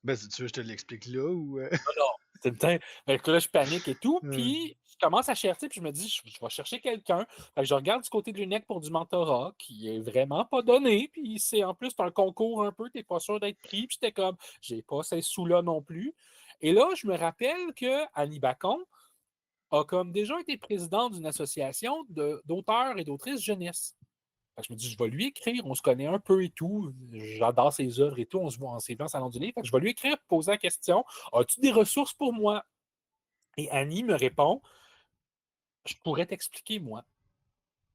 Ben, si tu veux, je te l'explique là ou. Alors, c'est le temps. Fait que là, je panique et tout. Ouais. Puis, je commence à chercher, puis je me dis, je vais chercher quelqu'un. Fait que je regarde du côté de l'UNEC pour du mentorat, qui est vraiment pas donné. Puis, c'est en plus, c'est un concours un peu, t'es pas sûr d'être pris. Puis, j'étais comme, j'ai pas ces sous-là non plus. Et là, je me rappelle que Annie Bacon a comme déjà été présidente d'une association d'auteurs et d'autrices jeunesse. Fait que je me dis, je vais lui écrire, on se connaît un peu et tout. J'adore ses œuvres et tout, on se voit en CV en salon du livre. Fait que je vais lui écrire, poser la question, as-tu des ressources pour moi? Et Annie me répond, je pourrais t'expliquer, moi.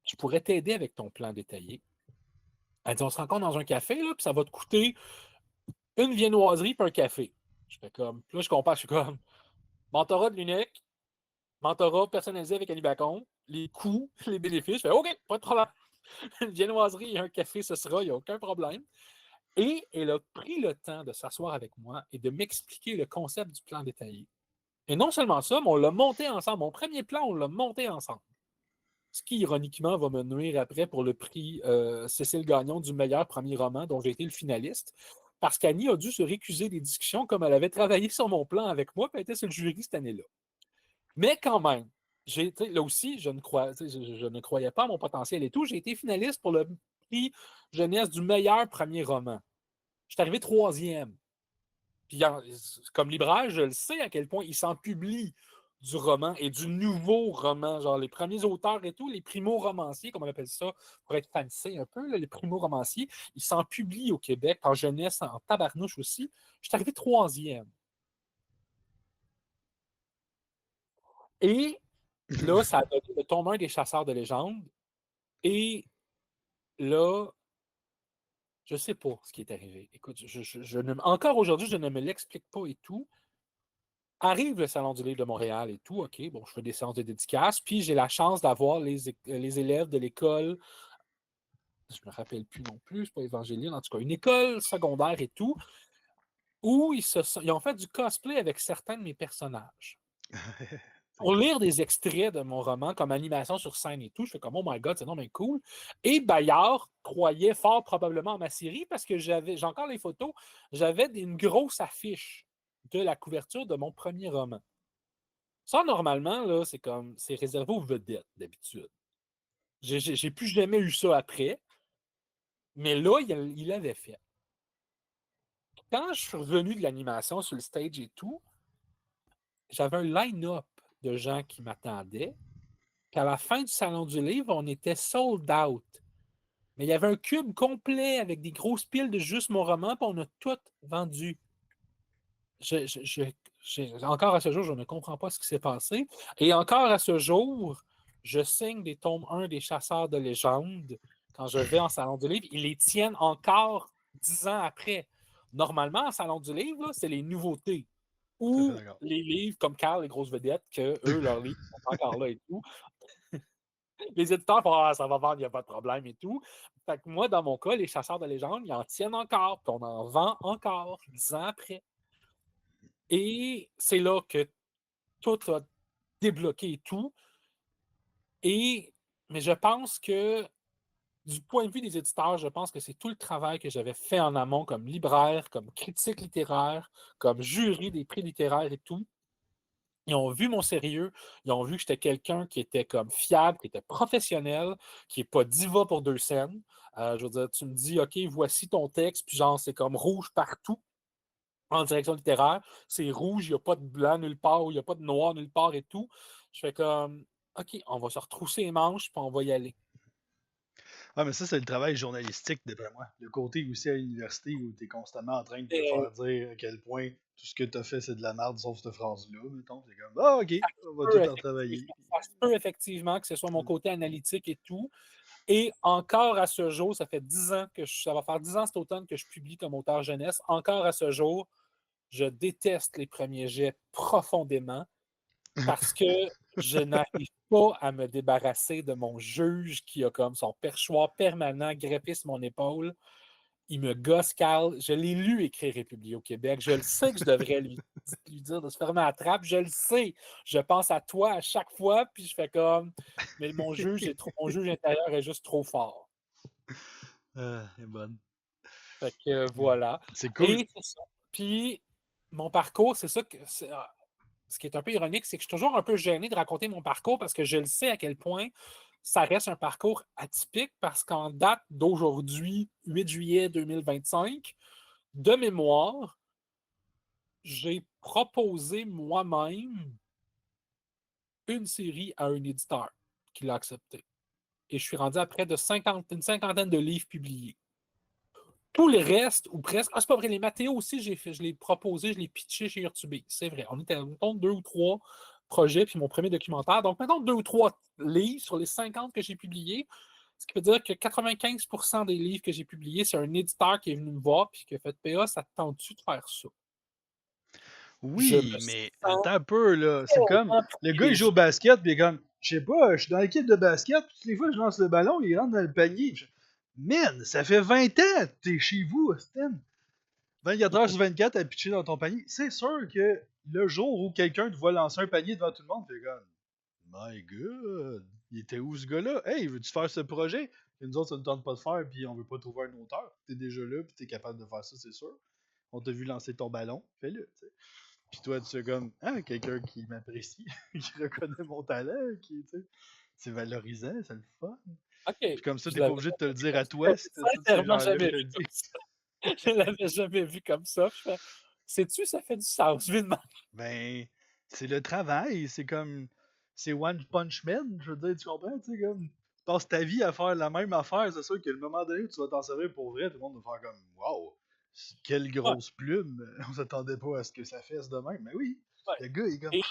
Je pourrais t'aider avec ton plan détaillé. Elle dit, on se rencontre dans un café, là, puis ça va te coûter une viennoiserie puis un café. Je fais comme, puis là, je compare, je suis comme, mentorat de l'UNEC, mentorat personnalisé avec Annie Bacon, les coûts, les bénéfices. Je fais, OK, pas de problème. Une viennoiserie et un café, ce sera, il n'y a aucun problème. Et elle a pris le temps de s'asseoir avec moi et de m'expliquer le concept du plan détaillé. Et non seulement ça, mais on l'a monté ensemble. Mon premier plan, on l'a monté ensemble. Ce qui, ironiquement, va me nuire après pour le prix Cécile Gagnon du meilleur premier roman dont j'ai été le finaliste. Parce qu'Annie a dû se récuser des discussions comme elle avait travaillé sur mon plan avec moi, puis elle était sur le jury cette année-là. Mais quand même, là aussi, je ne croyais pas à mon potentiel et tout. J'ai été finaliste pour le prix jeunesse du meilleur premier roman. Je suis arrivé troisième. Puis, comme libraire, je le sais à quel point il s'en publie du roman et du nouveau roman. Genre les premiers auteurs et tout, les primo-romanciers, comme on appelle ça, pour être fancy un peu, là, les primo-romanciers, ils s'en publient au Québec, en jeunesse, en tabarnouche aussi. Je suis arrivé troisième. Et là, ça a donné le tome 1 des Chasseurs de légendes. Et là, je ne sais pas ce qui est arrivé. Écoute, encore aujourd'hui, je ne me l'explique pas et tout. Arrive le Salon du Livre de Montréal et tout, OK, bon, je fais des séances de dédicaces, puis j'ai la chance d'avoir les élèves de l'école, je ne me rappelle plus non plus, c'est pas Évangéline, en tout cas, une école secondaire et tout, où ils ont fait du cosplay avec certains de mes personnages. Pour lire des extraits de mon roman comme animation sur scène et tout, je fais comme, oh my God, c'est non mais cool. Et Bayard croyait fort probablement à ma série parce que j'ai encore les photos, j'avais une grosse affiche de la couverture de mon premier roman. Ça, normalement, là, c'est réservé aux vedettes, d'habitude. J'ai plus jamais eu ça après, mais là, il l'avait fait. Quand je suis revenu de l'animation sur le stage et tout, j'avais un line-up de gens qui m'attendaient. Puis à la fin du Salon du Livre, on était sold out. Mais il y avait un cube complet avec des grosses piles de juste mon roman, puis on a tout vendu. Encore à ce jour, je ne comprends pas ce qui s'est passé. Et encore à ce jour, je signe des tomes 1 des Chasseurs de légendes quand je vais en Salon du Livre. Ils les tiennent encore 10 ans après. Normalement, en Salon du Livre, c'est les nouveautés. Tout à fait Ou d'accord. les livres comme Carl, les grosses vedettes, que eux, leurs livres sont encore là et tout. Les éditeurs font ah, ça va vendre, il n'y a pas de problème et tout. Fait que moi, dans mon cas, les Chasseurs de légendes, ils en tiennent encore, puis on en vend encore 10 ans après. Et c'est là que tout a débloqué et tout. Mais je pense que, du point de vue des éditeurs, je pense que c'est tout le travail que j'avais fait en amont comme libraire, comme critique littéraire, comme jury des prix littéraires et tout. Ils ont vu mon sérieux, ils ont vu que j'étais quelqu'un qui était comme fiable, qui était professionnel, qui n'est pas diva pour deux scènes. Je veux dire, tu me dis, OK, voici ton texte, puis genre, c'est comme rouge partout en direction littéraire. C'est rouge, il n'y a pas de blanc nulle part, il n'y a pas de noir nulle part et tout. Je fais comme, OK, on va se retrousser les manches, puis on va y aller. Ah, mais ça, c'est le travail journalistique, d'après moi. Le côté aussi à l'université où t'es constamment en train de te Euh, faire dire à quel point tout ce que t'as fait, c'est de la merde, sauf cette phrase-là, mettons. C'est comme, ah, ok, on va tout en travailler. Ça se peut effectivement que ce soit mon Mm. côté analytique et tout. Et encore à ce jour, ça fait 10 ans ça va faire 10 ans cet automne que je publie comme auteur jeunesse. Encore à ce jour, je déteste les premiers jets profondément parce que je n'arrive pas à me débarrasser de mon juge qui a comme son perchoir permanent greffé sur mon épaule. Il me gosse, Carl. Je l'ai lu écrire et publier au Québec. Je le sais que je devrais lui dire de se fermer à la trappe. Je le sais. Je pense à toi à chaque fois, puis je fais comme. Mais mon juge intérieur est juste trop fort. Ah, elle est bonne. Fait que voilà. C'est cool. Et c'est ça. Puis mon parcours, c'est ça que. Ce qui est un peu ironique, c'est que je suis toujours un peu gêné de raconter mon parcours parce que je le sais à quel point ça reste un parcours atypique parce qu'en date d'aujourd'hui, 8 juillet 2025, de mémoire, j'ai proposé moi-même une série à un éditeur qui l'a accepté. Et je suis rendu à près de une cinquantaine de livres publiés. Tout le reste, ou presque, c'est pas vrai, les Mathéo aussi, je l'ai proposé, je l'ai pitché chez Urtubé. C'est vrai. On était à mettons, 2 ou 3 projets, puis mon premier documentaire. Donc, maintenant 2 ou 3 livres sur les 50 que j'ai publiés. Ce qui veut dire que 95% des livres que j'ai publiés, c'est un éditeur qui est venu me voir puis qui a fait PA, ça te tente-tu de faire ça? Je me Oui, mais sens attends un peu, là. C'est comme, tellement le gars, il joue privilégié. au basket, puis il est comme, je sais pas, je suis dans l'équipe de basket, puis toutes les fois que je lance le ballon, il rentre dans le panier. Man, ça fait 20 ans que t'es chez vous, Austin. 24 heures sur 24 à pitcher dans ton panier. C'est sûr que le jour où quelqu'un te voit lancer un panier devant tout le monde, fait comme, My God, il était où ce gars-là? Hey, veux-tu faire ce projet? Et nous autres, ça ne tente pas de faire, puis on veut pas trouver un auteur. T'es déjà là, puis t'es capable de faire ça, c'est sûr. On t'a vu lancer ton ballon, fais-le. T'sais. Puis toi, tu es comme, ah, quelqu'un qui m'apprécie, qui reconnaît mon talent, qui, tu sais, c'est valorisant, c'est le fun. OK, Puis comme ça, je t'es pas l'avais obligé de te le jamais vu dire comme à ça. Je toi si t'as l'avais tous ces sincèrement gens-là jamais qui te vu le comme disent. ça. Je l'avais jamais vu comme ça. Je fais, sais-tu, ça fait du sens. Je lui demande. Ben, c'est le travail, c'est comme, c'est One Punch Man, je veux dire, tu comprends, tu sais, comme, tu passes ta vie à faire la même affaire, c'est sûr qu'à un moment donné où tu vas t'en servir pour vrai, tout le monde va faire comme, wow, quelle Ouais, grosse plume, on s'attendait pas à ce que ça fasse de même, mais oui, ouais. le gars, il est comme, Et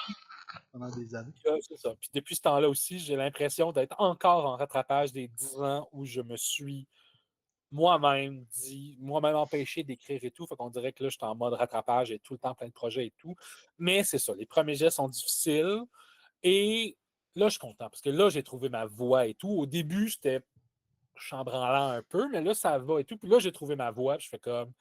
pendant des années. c'est ça. Puis depuis ce temps-là aussi, j'ai l'impression d'être encore en rattrapage des 10 ans où je me suis moi-même empêché d'écrire et tout. Fait qu'on dirait que là, je suis en mode rattrapage, j'ai tout le temps plein de projets et tout. Mais c'est ça, les premiers gestes sont difficiles. Et là, je suis content parce que là, j'ai trouvé ma voie et tout. Au début, j'étais chambranlant un peu, mais là, ça va et tout. Puis là, j'ai trouvé ma voie. Puis je fais comme.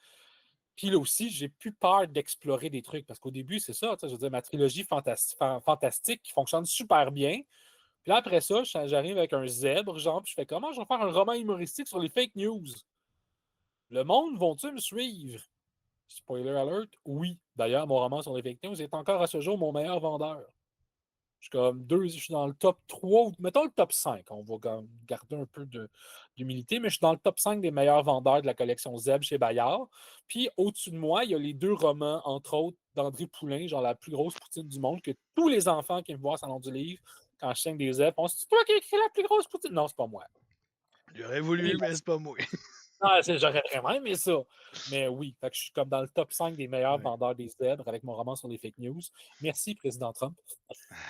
Puis là aussi, j'ai plus peur d'explorer des trucs parce qu'au début, c'est ça. Je veux dire, ma trilogie fantastique qui fonctionne super bien. Puis là, après ça, j'arrive avec un zèbre, genre, puis je fais comment je vais faire un roman humoristique sur les fake news? Le monde vont-tu me suivre? Spoiler alert, oui. D'ailleurs, mon roman sur les fake news est encore à ce jour mon meilleur vendeur. Je suis dans le top 3, ou mettons le top 5. On va garder un peu d'humilité, mais je suis dans le top 5 des meilleurs vendeurs de la collection Zeb chez Bayard. Puis au-dessus de moi, il y a les 2 romans, entre autres, d'André Poulain, genre la plus grosse poutine du monde, que tous les enfants qui me voient au Salon du Livre, quand je signe des Zeb, pensent c'est toi qui as écrit la plus grosse poutine? Non, c'est pas moi. J'aurais Et voulu, mais c'est pas moi. j'aurais vraiment aimé ça. Mais oui, fait que je suis comme dans le top 5 des meilleurs Ouais. vendeurs des zèbres avec mon roman sur les fake news. Merci, Président Trump.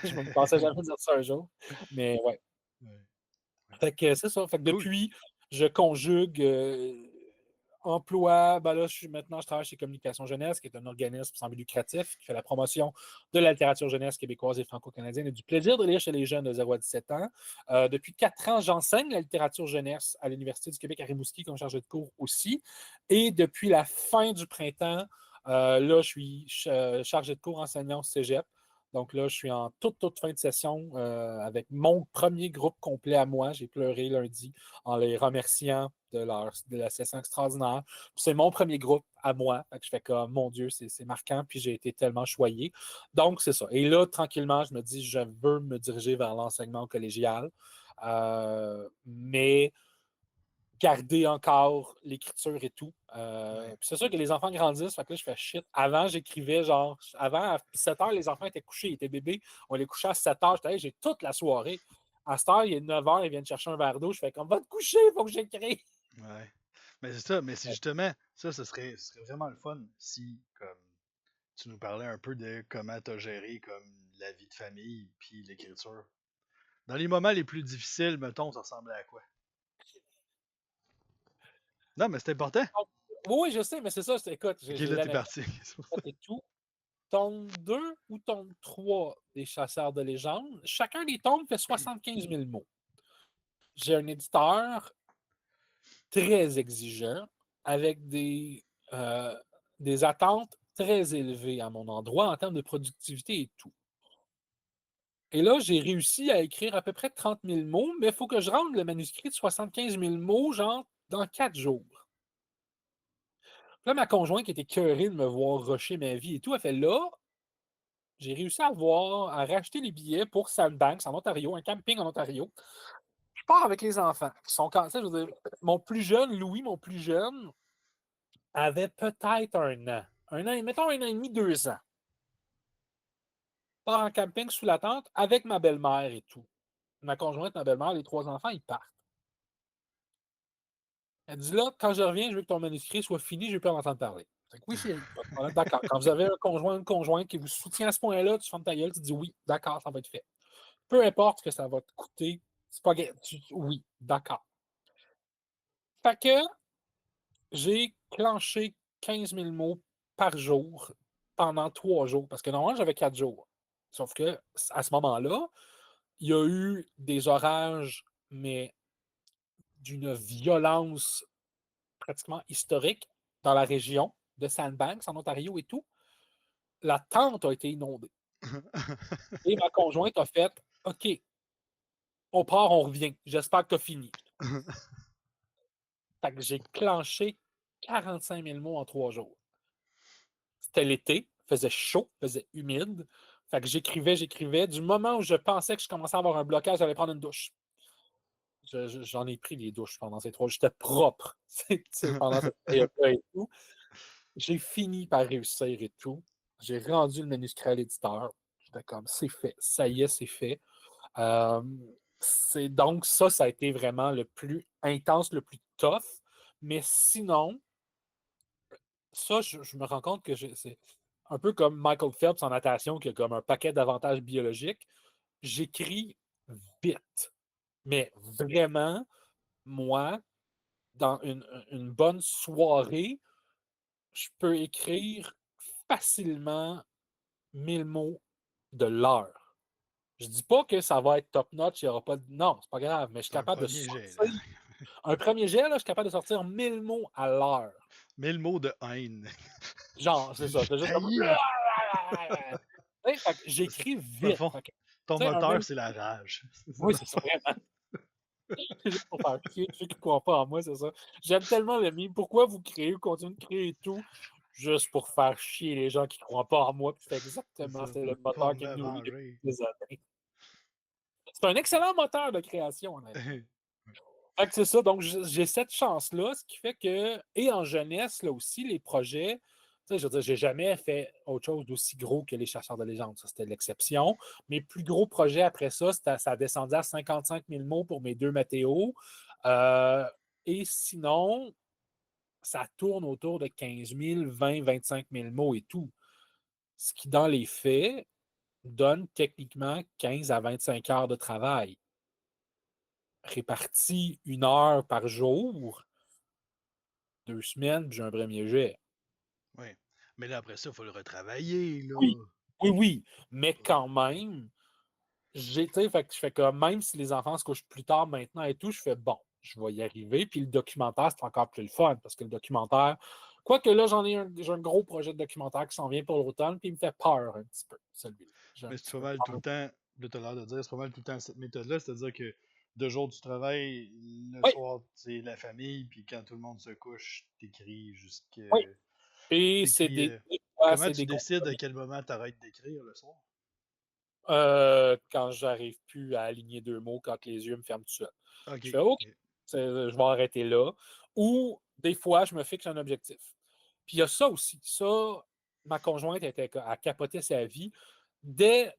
Je ne me pensais jamais dire ça un jour. Mais ouais. Ouais. Fait que c'est ça. Fait que Cool. depuis, je conjugue emploi. Ben là, maintenant, je travaille chez Communication Jeunesse, qui est un organisme sans but lucratif qui fait la promotion de la littérature jeunesse québécoise et franco-canadienne et du plaisir de lire chez les jeunes de 0 à 17 ans. Depuis 4 ans, j'enseigne la littérature jeunesse à l'Université du Québec à Rimouski comme chargé de cours aussi. Et depuis la fin du printemps, là, je suis chargé de cours enseignant au cégep. Donc là, je suis en toute fin de session avec mon premier groupe complet à moi. J'ai pleuré lundi en les remerciant de la session extraordinaire. C'est mon premier groupe à moi. Fait que je fais comme, mon Dieu, c'est marquant. Puis j'ai été tellement choyé. Donc, c'est ça. Et là, tranquillement, je me dis, je veux me diriger vers l'enseignement collégial. Mais garder encore l'écriture et tout. Ouais. Puis c'est sûr que les enfants grandissent, fait que là, je fais shit. Avant, j'écrivais genre, avant, à 7 heures, les enfants étaient couchés, ils étaient bébés. On les couchait à 7 heures. J'étais, hey, j'ai toute la soirée. À cette heure, il est 9h, ils viennent chercher un verre d'eau. Je fais comme, va te coucher, il faut que j'écris. Ouais. Mais c'est ça, mais c'est justement, ça, ce serait vraiment le fun si, comme, tu nous parlais un peu de comment t'as géré, comme, la vie de famille, puis l'écriture. Dans les moments les plus difficiles, mettons, ça ressemblait à quoi? Non, mais c'est important. Oui, je sais, mais c'est ça. Écoute, Ok, j'ai là, la t'es mémoire parti. C'est pour ça. et tout. Tome 2 ou tome 3 des Chasseurs de légendes. Chacun des tomes fait 75 000 mots. J'ai un éditeur très exigeant avec des attentes très élevées à mon endroit en termes de productivité et tout. Et là, j'ai réussi à écrire à peu près 30 000 mots, mais il faut que je rende le manuscrit de 75 000 mots, genre, dans 4 jours. Là, ma conjointe, qui était curée de me voir rusher ma vie et tout, elle fait là, j'ai réussi à racheter les billets pour Sandbanks en Ontario, un camping en Ontario. Je pars avec les enfants. Qui sont quand, je veux dire, mon plus jeune, Louis, mon plus jeune, avait peut-être un an. Mettons un an et demi, 2 ans. Je pars en camping sous la tente avec ma belle-mère et tout. Ma conjointe, ma belle-mère, les 3 enfants, ils partent. Elle dit là, quand je reviens, je veux que ton manuscrit soit fini, je veux plus en entendre parler. Fait que oui, chérie, pas de problème, d'accord. Quand vous avez un conjoint, une conjointe qui vous soutient à ce point-là, tu fermes ta gueule, tu dis oui, d'accord, ça va être fait. Peu importe ce que ça va te coûter, c'est pas grave. Oui, d'accord. Fait que j'ai clenché 15 000 mots par jour pendant 3 jours, parce que normalement, j'avais 4 jours. Sauf que à ce moment-là, il y a eu des orages, mais d'une violence pratiquement historique dans la région de Sandbanks, en Ontario et tout. La tente a été inondée. Et ma conjointe a fait OK, on part, on revient. J'espère que tu as fini. Fait que j'ai clenché 45 000 mots en 3 jours. C'était l'été, faisait chaud, faisait humide. Fait que j'écrivais. Du moment où je pensais que je commençais à avoir un blocage, j'allais prendre une douche. J'en ai pris des douches pendant ces 3 jours. J'étais propre pendant cette période-là et tout. J'ai fini par réussir et tout. J'ai rendu le manuscrit à l'éditeur. J'étais comme, c'est fait. Ça y est, c'est fait. Euh, donc, ça a été vraiment le plus intense, le plus tough. Mais sinon, ça, je me rends compte que c'est un peu comme Michael Phelps en natation, qui a comme un paquet d'avantages biologiques. J'écris vite. Mais vraiment, moi, dans une bonne soirée, je peux écrire facilement 1000 mots de l'heure. Je dis pas que ça va être top-notch, il n'y aura pas de. Non, c'est pas grave, mais je suis C'est un capable de premier jet, là. sortir. Un premier jet, là, je suis capable de sortir 1000 mots à l'heure. 1000 mots de haine. Genre, c'est ça. C'est juste comme. Haïr! Fait que j'écris Dans le vite. fond, Fait que, ton tu sais, un moteur, même. c'est la rage. C'est ça, Oui, dans c'est le ça, fond. vraiment. C'est juste pour faire chier ceux qui ne croient pas en moi, c'est ça. J'aime tellement le mime. Pourquoi vous créez, vous continuez de créer et tout? Juste pour faire chier les gens qui ne croient pas en moi. Puis c'est C'est exactement, ça. c'est le Pour moteur qui me me nourrit depuis venger. des années. C'est un excellent moteur de création, honnêtement. Fait que c'est ça, donc j'ai cette chance-là, ce qui fait que, et en jeunesse, là aussi, les projets, tu sais, je veux dire, j'ai jamais fait autre chose d'aussi gros que les chasseurs de légendes, ça c'était l'exception. Mes plus gros projets après ça, ça descendait à 55 000 mots pour mes 2 Mathéo. Euh, et sinon, ça tourne autour de 15 000, 20, 25 000 mots et tout. Ce qui, dans les faits, donne techniquement 15 à 25 heures de travail. Réparti 1 heure par jour, 2 semaines, puis j'ai un premier jet. Oui. Mais là, après ça, il faut le retravailler, Oui, là. oui, oui. Mais quand même, fait que je fais comme, même si les enfants se couchent plus tard maintenant et tout, je fais bon, je vais y arriver. Puis le documentaire, c'est encore plus le fun parce que le documentaire, quoique là, j'ai un gros projet de documentaire qui s'en vient pour l'automne, puis il me fait peur un petit peu, celui-là. J'ai un Mais c'est petit pas peu mal tout le peur. temps, là, t'as l'air de dire, c'est pas mal tout le temps cette méthode-là, c'est-à-dire que 2 jours du travail, le Oui, soir, c'est la famille, puis quand tout le monde se couche, t'écris jusque. oui. Et c'est T'écris. des fois, Comment c'est tu des gros décides à projets. quel moment t'arrêtes d'écrire le soir? Quand j'arrive plus à aligner 2 mots, quand les yeux me ferment tout seul. Ok. Je fais OK, Ok. je vais arrêter là. Ou des fois, je me fixe un objectif. Puis il y a ça aussi. Ça, ma conjointe a capoté sa vie. dès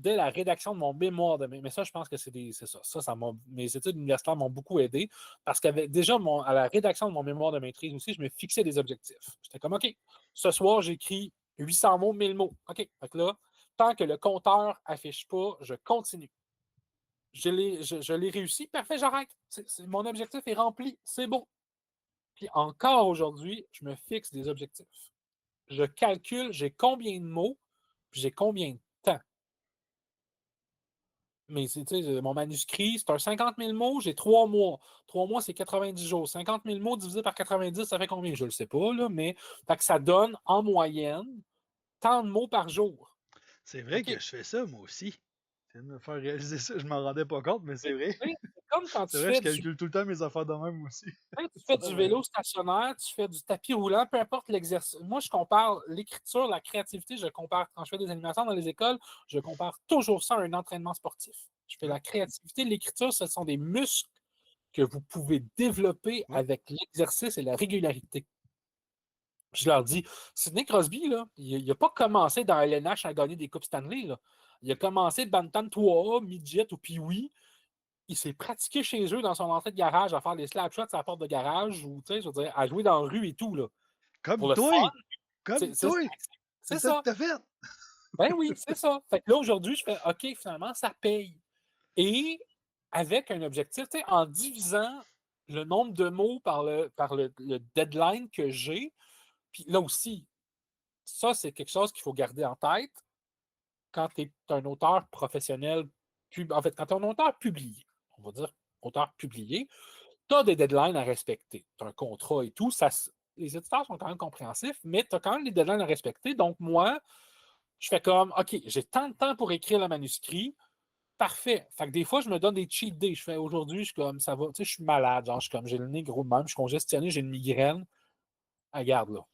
la rédaction de mon mémoire, mais ça, je pense que c'est ça. Mes études universitaires m'ont beaucoup aidé parce qu'avec déjà à la rédaction de mon mémoire de maîtrise aussi, je me fixais des objectifs. J'étais comme, OK, ce soir, j'écris 800 mots, 1000 mots. OK, fait que là, tant que le compteur affiche pas, je continue. Je l'ai réussi, parfait, j'arrête. Mon objectif est rempli, c'est bon. Puis encore aujourd'hui, je me fixe des objectifs. Je calcule, j'ai combien de mots, puis j'ai combien de temps. Mais mon manuscrit, c'est un 50 000 mots, j'ai 3 mois. 3 mois, c'est 90 jours. 50 000 mots divisé par 90, ça fait combien? Je ne le sais pas, là, mais fait que ça donne en moyenne tant de mots par jour. C'est vrai que OK. je fais ça, moi aussi. Je viens de me faire réaliser ça, je m'en rendais pas compte, mais c'est vrai. C'est comme quand C'est tu vrai, je fais calcule tout le temps mes affaires de même aussi. tu Ça fais a du bien. vélo stationnaire, tu fais du tapis roulant, peu importe l'exercice. Moi, je compare l'écriture, la créativité, quand je fais des animations dans les écoles, je compare toujours ça à un entraînement sportif. Je fais Ah, la créativité, l'écriture, ce sont des muscles que vous pouvez développer ouais. avec l'exercice et la régularité. Je leur dis, Sidney Crosby, là, il n'a pas commencé dans LNH à gagner des Coupes Stanley. Là. Il a commencé de Bantam 3A, Midget ou Pee-Wee. Il s'est pratiqué chez eux dans son entrée de garage à faire des slap shots à la porte de garage ou, je veux dire, à jouer dans la rue et tout. Là. Pour Comme le fun, toi! c'est Comme c'est- toi! C'est c'est ça que ça. t'as fait! Ben oui, c'est ça. Fait que là, aujourd'hui, je fais OK, finalement, ça paye. Et avec un objectif, en divisant le nombre de mots par le deadline que j'ai, puis là aussi, ça, c'est quelque chose qu'il faut garder en tête quand tu es un auteur professionnel, en fait, quand tu es un auteur publié, on va dire auteur publié, tu as des deadlines à respecter. Tu as un contrat et tout. Les éditeurs sont quand même compréhensifs, mais tu as quand même des deadlines à respecter. Donc, moi, je fais comme, OK, j'ai tant de temps pour écrire le manuscrit. Parfait. Fait que des fois, je me donne des cheat days. Je fais aujourd'hui, je suis comme, ça va, tu sais, je suis malade. Genre, je suis comme, j'ai le nez gros de même, je suis congestionné, j'ai une migraine. Ah, regarde, là.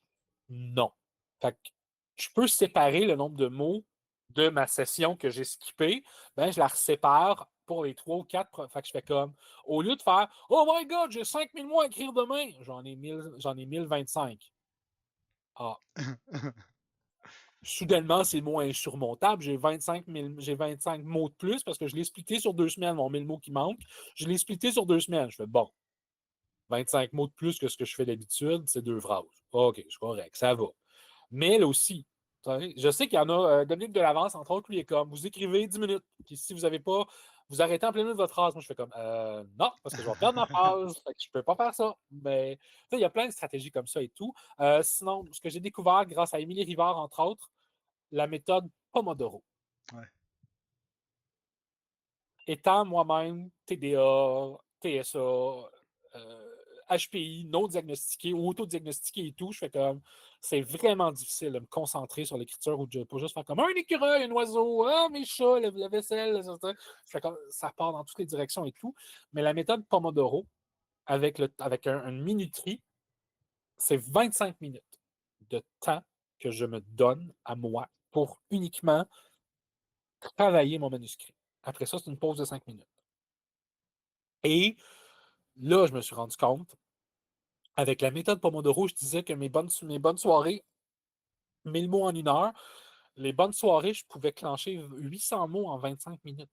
Non. Fait que je peux séparer le nombre de mots de ma session que j'ai skippée. Ben, je la sépare pour les 3 ou 4. Fait que je fais comme, au lieu de faire, oh my god, j'ai 5000 mots à écrire demain, j'en ai 1025. Ah, soudainement, c'est moins insurmontable. J'ai 25 mots de plus parce que je l'ai splitté sur 2 semaines, mon 1000 mots qui manquent. Je l'ai splitté sur 2 semaines. Je fais bon, 25 mots de plus que ce que je fais d'habitude, c'est 2 phrases. OK, c'est correct, ça va. Mais là aussi, je sais qu'il y en a, Dominique Delavance, entre autres, lui, est comme, vous écrivez 10 minutes, puis si vous n'avez pas, vous arrêtez en plein milieu de votre phrase. Moi, je fais comme, non, parce que je vais perdre ma phrase, fait que je ne peux pas faire ça. Mais, il y a plein de stratégies comme ça et tout. Sinon, ce que j'ai découvert grâce à Émilie Rivard, entre autres, la méthode Pomodoro. Ouais. Étant moi-même TDA, TSA, HPI, non diagnostiqué ou auto-diagnostiqué et tout, je fais comme c'est vraiment difficile de me concentrer sur l'écriture ou de pas juste faire comme un écureuil, un oiseau, mes chats, la vaisselle, ça part dans toutes les directions et tout. Mais la méthode Pomodoro, avec une minuterie, c'est 25 minutes de temps que je me donne à moi pour uniquement travailler mon manuscrit. Après ça, c'est une pause de 5 minutes. Et là, je me suis rendu compte, avec la méthode Pomodoro, je disais que mes bonnes soirées, 1000 mots en 1 heure, les bonnes soirées, je pouvais clencher 800 mots en 25 minutes.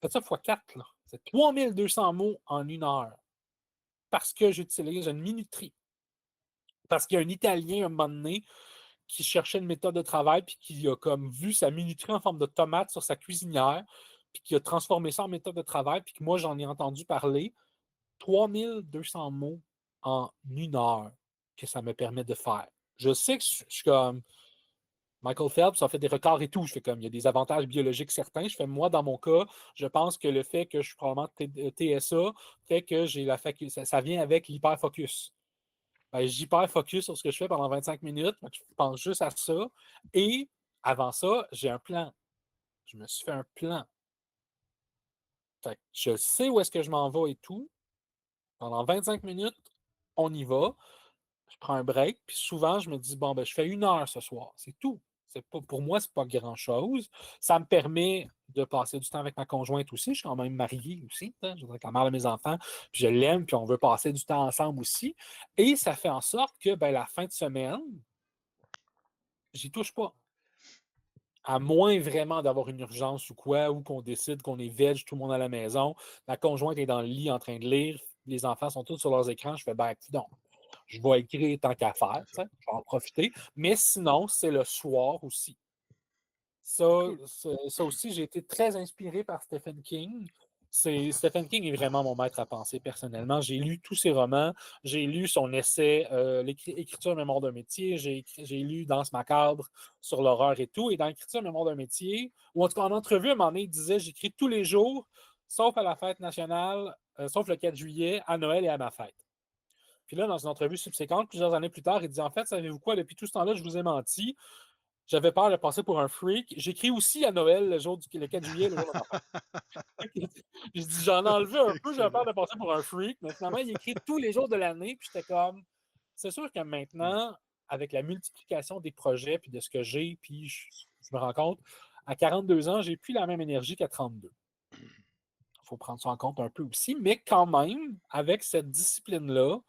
Faites ça fois 4, là. C'est 3200 mots en 1 heure. Parce que j'utilise une minuterie. Parce qu'il y a un Italien, un moment donné, qui cherchait une méthode de travail, puis qui a comme vu sa minuterie en forme de tomate sur sa cuisinière, puis qui a transformé ça en méthode de travail, puis que moi, j'en ai entendu parler. 3200 mots en 1 heure que ça me permet de faire. Je sais que je suis comme Michael Phelps a fait des records et tout. Je fais comme il y a des avantages biologiques certains. Je fais moi, dans mon cas, je pense que le fait que je suis probablement TSA fait que j'ai la faculté. Ça vient avec l'hyperfocus. Ben, j'hyper-focus sur ce que je fais pendant 25 minutes. Je pense juste à ça. Et avant ça, j'ai un plan. Je me suis fait un plan. Fait que je sais où est-ce que je m'en vais et tout. Pendant 25 minutes, on y va. Je prends un break, puis souvent, je me dis, bon, ben, je fais 1 heure ce soir. C'est tout. Pour moi, c'est pas grand-chose. Ça me permet de passer du temps avec ma conjointe aussi. Je suis quand même marié aussi. Je voudrais la mère de mes enfants, puis je l'aime, puis on veut passer du temps ensemble aussi. Et ça fait en sorte que ben, la fin de semaine, j'y touche pas. À moins vraiment d'avoir une urgence ou quoi, ou qu'on décide qu'on est veg, tout le monde à la maison, la conjointe est dans le lit en train de lire, les enfants sont tous sur leurs écrans, je fais ben, non, je vais écrire tant qu'à faire, je vais en profiter. Mais sinon, c'est le soir aussi. Ça aussi, j'ai été très inspiré par Stephen King. Stephen King est vraiment mon maître à penser personnellement. J'ai lu tous ses romans, j'ai lu son essai L'écriture mémoire d'un métier, j'ai lu Danse macabre sur l'horreur et tout. Et dans L'écriture mémoire d'un métier, ou en tout cas en entrevue, à un moment donné, il disait j'écris tous les jours, sauf à la fête nationale, sauf le 4 juillet, à Noël et à ma fête. Puis là, dans une entrevue subséquente, plusieurs années plus tard, il dit en fait, savez-vous quoi, depuis tout ce temps-là, je vous ai menti. J'avais peur de passer pour un freak. J'écris aussi à Noël, le 4 juillet, le jour de ma fête. Je dis, j'en ai enlevé un peu, j'avais peur Excellent. de passer pour un freak, mais finalement, il écrit tous les jours de l'année, puis j'étais comme, c'est sûr que maintenant, avec la multiplication des projets, puis de ce que j'ai, puis je me rends compte, à 42 ans, j'ai plus la même énergie qu'à 32. Il faut prendre ça en compte un peu aussi, mais quand même, avec cette discipline-là,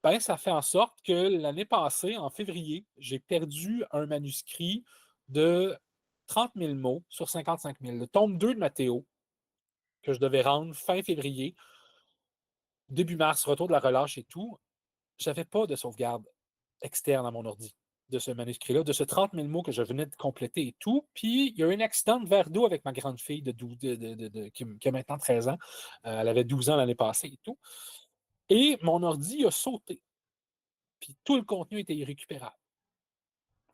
ben, ça fait en sorte que l'année passée, en février, j'ai perdu un manuscrit de 30 000 mots sur 55 000. Le tome 2 de Mathéo, que je devais rendre fin février, début mars, retour de la relâche et tout, j'avais pas de sauvegarde externe à mon ordi de ce manuscrit-là, de ce 30 000 mots que je venais de compléter et tout. Puis, il y a eu un accident de verre d'eau avec ma grande fille qui a maintenant 13 ans. Elle avait 12 ans l'année passée et tout. Et mon ordi a sauté. Puis tout le contenu était irrécupérable.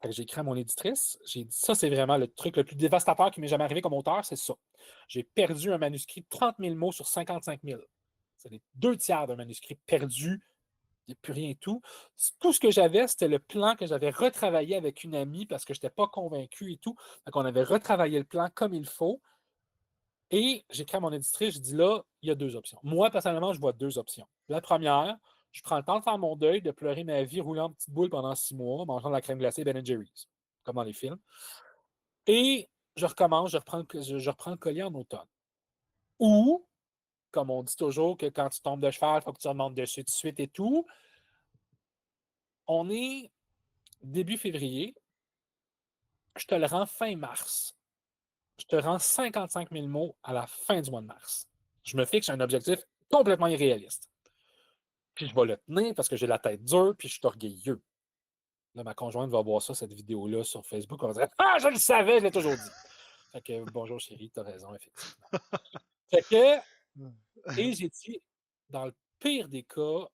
J'ai écrit à mon éditrice, j'ai dit ça, c'est vraiment le truc le plus dévastateur qui m'est jamais arrivé comme auteur, c'est ça. J'ai perdu un manuscrit de 30 000 mots sur 55 000. C'est les 2 tiers d'un manuscrit perdu, il n'y a plus rien et tout. Tout ce que j'avais, c'était le plan que j'avais retravaillé avec une amie parce que je n'étais pas convaincu et tout. Donc, on avait retravaillé le plan comme il faut. Et j'ai écrit à mon éditrice, je dis là, il y a 2 options. Moi, personnellement, je vois 2 options. La première, je prends le temps de faire mon deuil, de pleurer ma vie roulant en petite boule pendant 6 mois, mangeant de la crème glacée Ben Jerry's, comme dans les films. Et je recommence, je reprends le collier en automne. Ou, comme on dit toujours, que quand tu tombes de cheval, il faut que tu remontes dessus tout de suite et tout. On est début février, je te le rends fin mars. Je te rends 55 000 mots à la fin du mois de mars. Je me fixe un objectif complètement irréaliste. Puis je vais le tenir parce que j'ai la tête dure, puis je suis orgueilleux. Là, ma conjointe va voir ça, cette vidéo-là, sur Facebook. Elle va dire ah, je le savais, je l'ai toujours dit. Fait que bonjour chérie, t'as raison, effectivement. Fait que, et j'ai dit, dans le pire des cas,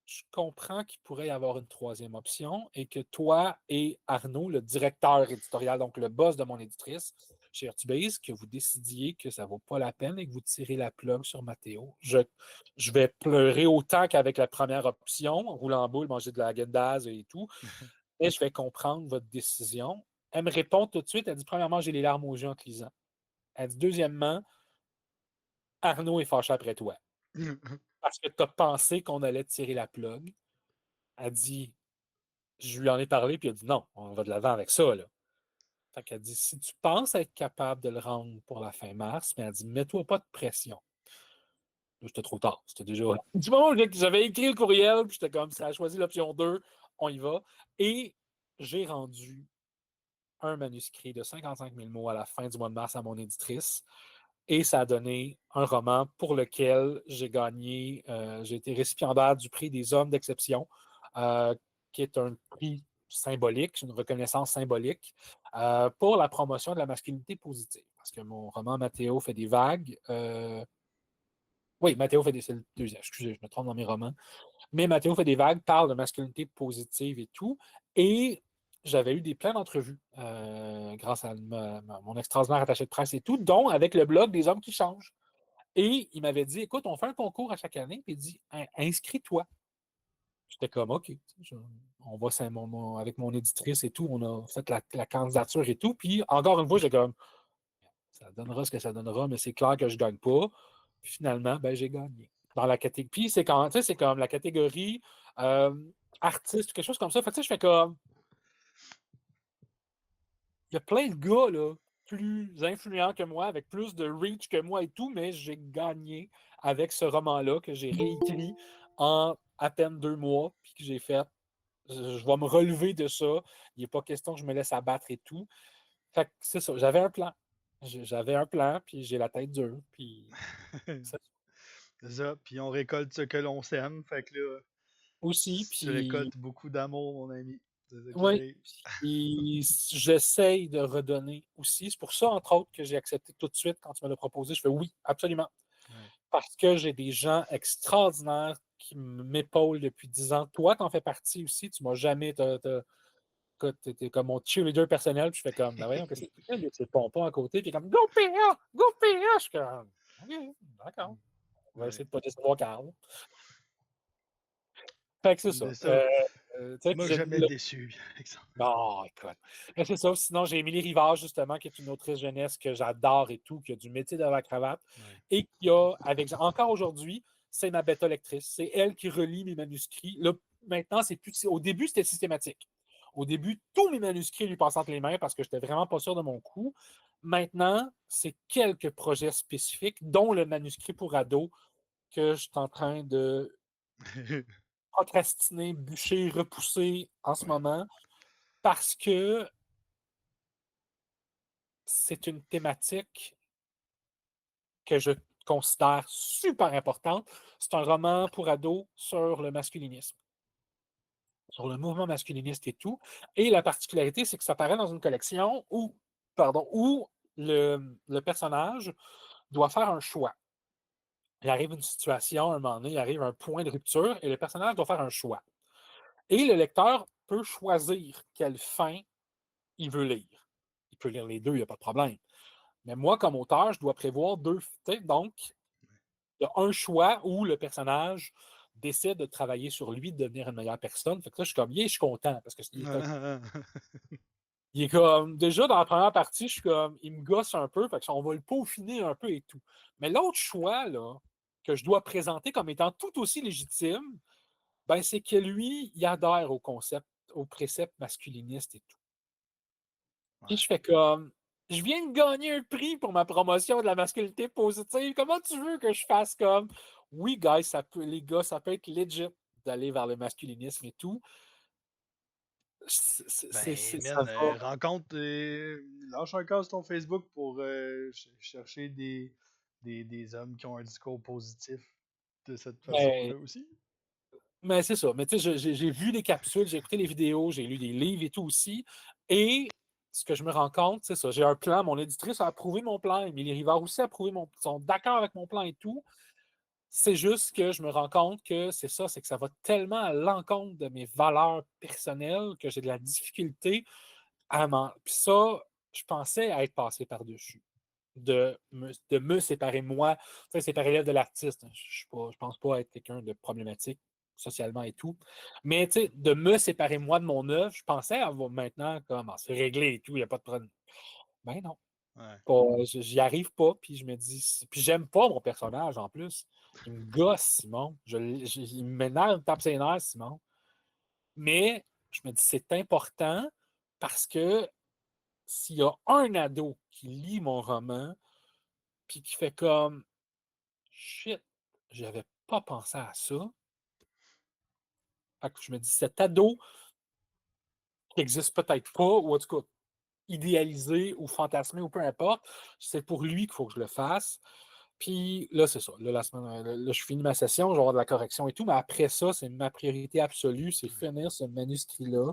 je comprends qu'il pourrait y avoir une troisième option et que toi et Arnaud, le directeur éditorial, donc le boss de mon éditrice, chez Artubase, que vous décidiez que ça ne vaut pas la peine et que vous tirez la plug sur Mathéo. Je vais pleurer autant qu'avec la première option, rouler en boule, manger de la Agendas et tout, et je vais comprendre votre décision. Elle me répond tout de suite, elle dit premièrement, j'ai les larmes aux yeux en te lisant. Elle dit deuxièmement, Arnaud est fâché après toi. Parce que tu as pensé qu'on allait tirer la plug. Elle dit je lui en ai parlé, puis elle a dit non, on va de l'avant avec ça. Là. Fait qu'elle dit si tu penses être capable de le rendre pour la fin mars, mais elle dit mets-toi pas de pression. Là, c'était trop tard. C'était déjà. Du moment où j'avais écrit le courriel, puis j'étais comme ça a choisi l'option 2, on y va. Et j'ai rendu un manuscrit de 55 000 mots à la fin du mois de mars à mon éditrice. Et ça a donné un roman pour lequel j'ai été récipiendaire du prix des hommes d'exception, qui est un prix symbolique, une reconnaissance symbolique pour la promotion de la masculinité positive. Parce que mon roman Mathéo fait des vagues. Oui, Mathéo fait des. C'est le deuxième, excusez, je me trompe dans mes romans. Mais Mathéo fait des vagues, parle de masculinité positive et tout. Et j'avais eu plein d'entrevues grâce à mon extraordinaire attaché de presse et tout, dont avec le blog des hommes qui changent. Et il m'avait dit écoute, on fait un concours à chaque année, puis il dit inscris-toi. J'étais comme OK. On va avec mon éditrice et tout, on a fait la candidature et tout. Puis encore une fois, j'ai comme ça donnera ce que ça donnera, mais c'est clair que je ne gagne pas. Puis finalement, ben, j'ai gagné. Dans la catégorie. Puis c'est comme la catégorie euh, artiste ou quelque chose comme ça. Fait que je fais comme. Il y a plein de gars là, plus influents que moi, avec plus de reach que moi et tout, mais j'ai gagné avec ce roman-là que j'ai réécrit en à peine 2 mois, puis que j'ai fait. Je vais me relever de ça. Il n'est pas question que je me laisse abattre et tout. Fait que c'est ça, j'avais un plan. J'avais un plan, puis j'ai la tête dure, puis c'est C'est ça. Puis on récolte ce que l'on sème. Fait que là, aussi, tu puis récoltes beaucoup d'amour, mon ami. C'est ça qui oui, arrive. puis j'essaye de redonner aussi. C'est pour ça, entre autres, que j'ai accepté tout de suite quand tu me l'as proposé. Je fais oui, absolument. Ouais. Parce que j'ai des gens extraordinaires qui m'épaulent depuis 10 ans. Toi, t'en fais partie aussi. Tu m'as jamais. T'es comme mon cheerleader personnel. Puis je fais comme, ben voyons, qu'est-ce que tu fais? C'est le pompon à côté. Puis comme, Go PA! Go PA! Je suis comme, OK, d'accord. On va Ouais. essayer de pas décevoir Carl. Fait que c'est ça. C'est ça. Tu Tu sais, m'as puis jamais déçu, Alexandre. non, écoute. Mais c'est ça. Sinon, j'ai Émilie Rivard, justement, qui est une autrice jeunesse que j'adore et tout, qui a du métier de la cravate Ouais. et qui a, avec encore aujourd'hui, c'est ma bêta lectrice. C'est elle qui relit mes manuscrits. Là, maintenant, c'est plus. Au début, c'était systématique. Au début, tous mes manuscrits lui passent entre les mains parce que je n'étais vraiment pas sûr de mon coup. Maintenant, c'est quelques projets spécifiques, dont le manuscrit pour ado que je suis en train de procrastiner, bûcher, repousser en ce Ouais. moment parce que c'est une thématique que je considère super importante. C'est un roman pour ados sur le masculinisme, sur le mouvement masculiniste et tout. Et la particularité, c'est que ça paraît dans une collection où le personnage doit faire un choix. Il arrive une situation, à un moment donné, il arrive un point de rupture et le personnage doit faire un choix. Et le lecteur peut choisir quelle fin il veut lire. Il peut lire les deux, il n'y a pas de problème. Mais moi, comme auteur, je dois prévoir deux. Donc, il y a un choix où le personnage décide de travailler sur lui, de devenir une meilleure personne. Fait que là, je suis comme, je suis content parce que il est comme, déjà dans la première partie, je suis comme, il me gosse un peu, fait que on va le peaufiner un peu et tout. Mais l'autre choix, là, que je dois présenter comme étant tout aussi légitime, ben, c'est que lui, il adhère au concept, au précepte masculiniste et tout. Puis Ouais. je fais comme, je viens de gagner un prix pour ma promotion de la masculinité positive. Comment tu veux que je fasse comme, oui, guys, les gars, ça peut être legit d'aller vers le masculinisme et tout. Ben, Ça man, va. rencontre, lâche un cas sur ton Facebook pour chercher des hommes qui ont un discours positif de cette Mais, façon-là aussi. mais c'est ça. Mais tu sais, j'ai vu des capsules, j'ai écouté les vidéos, j'ai lu des livres et tout aussi. Et ce que je me rends compte, c'est ça. J'ai un plan, mon éditrice a approuvé mon plan, Émilie Rivard aussi a approuvé ils sont d'accord avec mon plan et tout. C'est juste que je me rends compte que c'est ça, c'est que ça va tellement à l'encontre de mes valeurs personnelles que j'ai de la difficulté à m'en. Puis ça, je pensais à être passé par-dessus. De me séparer moi, tu sais, séparer l'œuvre de l'artiste. Je pense pas être quelqu'un de problématique socialement et tout. Mais tu sais, de me séparer moi de mon œuvre, je pensais avoir maintenant comme c'est réglé et tout, il n'y a pas de problème. Ben non. Ouais. J'y arrive pas, puis je me dis. Puis j'aime pas mon personnage en plus. Il me gosse, Simon. Il m'énerve, il me tape ses nerfs, Simon. Mais je me dis, c'est important parce que s'il y a un ado qui lit mon roman, puis qui fait comme shit, j'avais pas pensé à ça. Fait que je me dis, cet ado qui existe peut-être pas, ou en tout cas idéalisé ou fantasmé ou peu importe, c'est pour lui qu'il faut que je le fasse. Puis là, c'est ça. Là, là, je finis ma session, je vais avoir de la correction et tout, mais après ça, c'est ma priorité absolue, c'est finir ce manuscrit-là.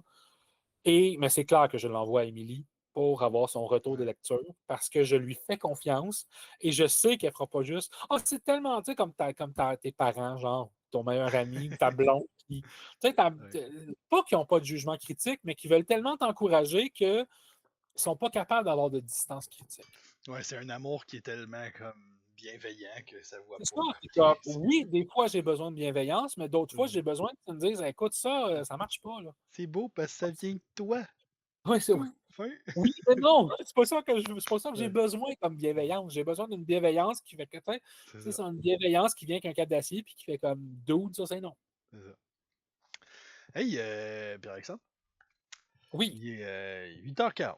Mais c'est clair que je l'envoie à Émilie pour avoir son retour de Ouais. lecture parce que je lui fais confiance et je sais qu'elle ne fera pas juste oh, c'est tellement, tu sais, tes parents, genre ton meilleur ami, ta blonde, qui, tu sais, Ouais. pas qu'ils n'ont pas de jugement critique, mais qui veulent tellement t'encourager qu'ils ne sont pas capables d'avoir de distance critique. Ouais, c'est un amour qui est tellement comme bienveillant que ça voit C'est ça, pas. c'est Puis comme, oui, des fois j'ai besoin de bienveillance, mais d'autres fois j'ai Mhm. besoin que tu me dises écoute, ça marche pas. Là. C'est beau parce que ça vient de toi. Oui, c'est Tout. Fin. oui, mais non, c'est pas ça que j'ai Ouais, besoin comme bienveillance. J'ai besoin d'une bienveillance qui fait que, tu sais, c'est c'est ça. une bienveillance qui vient qu'un cap d'acier puis qui fait comme dude, ça c'est non. C'est ça. Hey, Pierre-Alexandre, Oui, il est 8h40.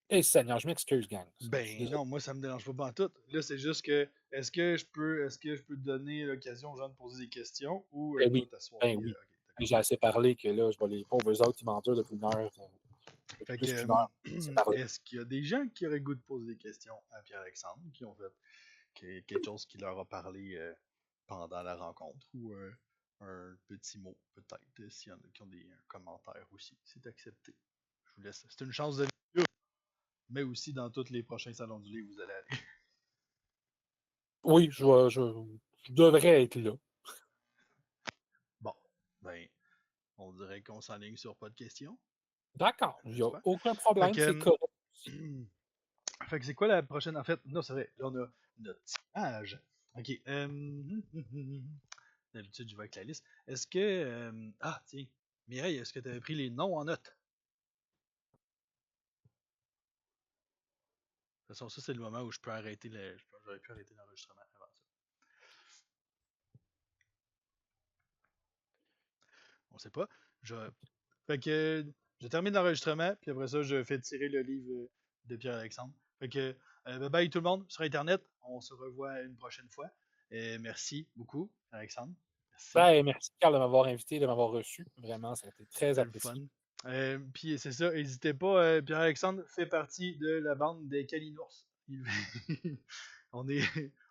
et Seigneur, je m'excuse, gang. Je suis Ben désolé. non, moi ça me dérange pas tout. Là, c'est juste que est-ce que je peux te donner l'occasion aux gens de poser des questions ou Ben toi oui, ta soirée ben oui. OK, d'accord. J'ai assez parlé que là, les pauvres autres, ils m'endurent depuis une heure. Fait plus que, qu'une heure, c'est parlé. est-ce qu'il y a des gens qui auraient le goût de poser des questions à Pierre-Alexandre, qui ont fait quelque chose qui leur a parlé pendant la rencontre, ou un petit mot, peut-être, s'il y en a qui ont des commentaires aussi. C'est accepté. Je vous laisse. C'est une chance de vivre, mais aussi dans tous les prochains salons du livre, vous allez aller. Oui, je devrais être là. Bon, ben, on dirait qu'on s'enligne sur pas de questions, D'accord, il n'y a j'espère. aucun Fait problème, c'est que, correct aussi. fait que c'est quoi la prochaine en fait? Non, c'est vrai, là on a notre tirage. Ok. D'habitude, je vais avec la liste. Est-ce que. Ah, tiens. Mireille, est-ce que tu avais pris les noms en note? De toute façon, ça, c'est le moment où je peux arrêter le. J'aurais pu arrêter l'enregistrement avant ça. On sait pas. Je... Fait que. Je termine l'enregistrement, puis après ça, je fais tirer le livre de Pierre-Alexandre. Fait que. Bye bye tout le monde sur Internet. On se revoit une prochaine fois. Et merci beaucoup, Alexandre. Merci. Ben, merci, Carl, de m'avoir invité, de m'avoir reçu. Vraiment, ça a été très C'était le apprécié. fun. Puis c'est ça, n'hésitez pas, Pierre-Alexandre fait partie de la bande des Kalinours. on, est,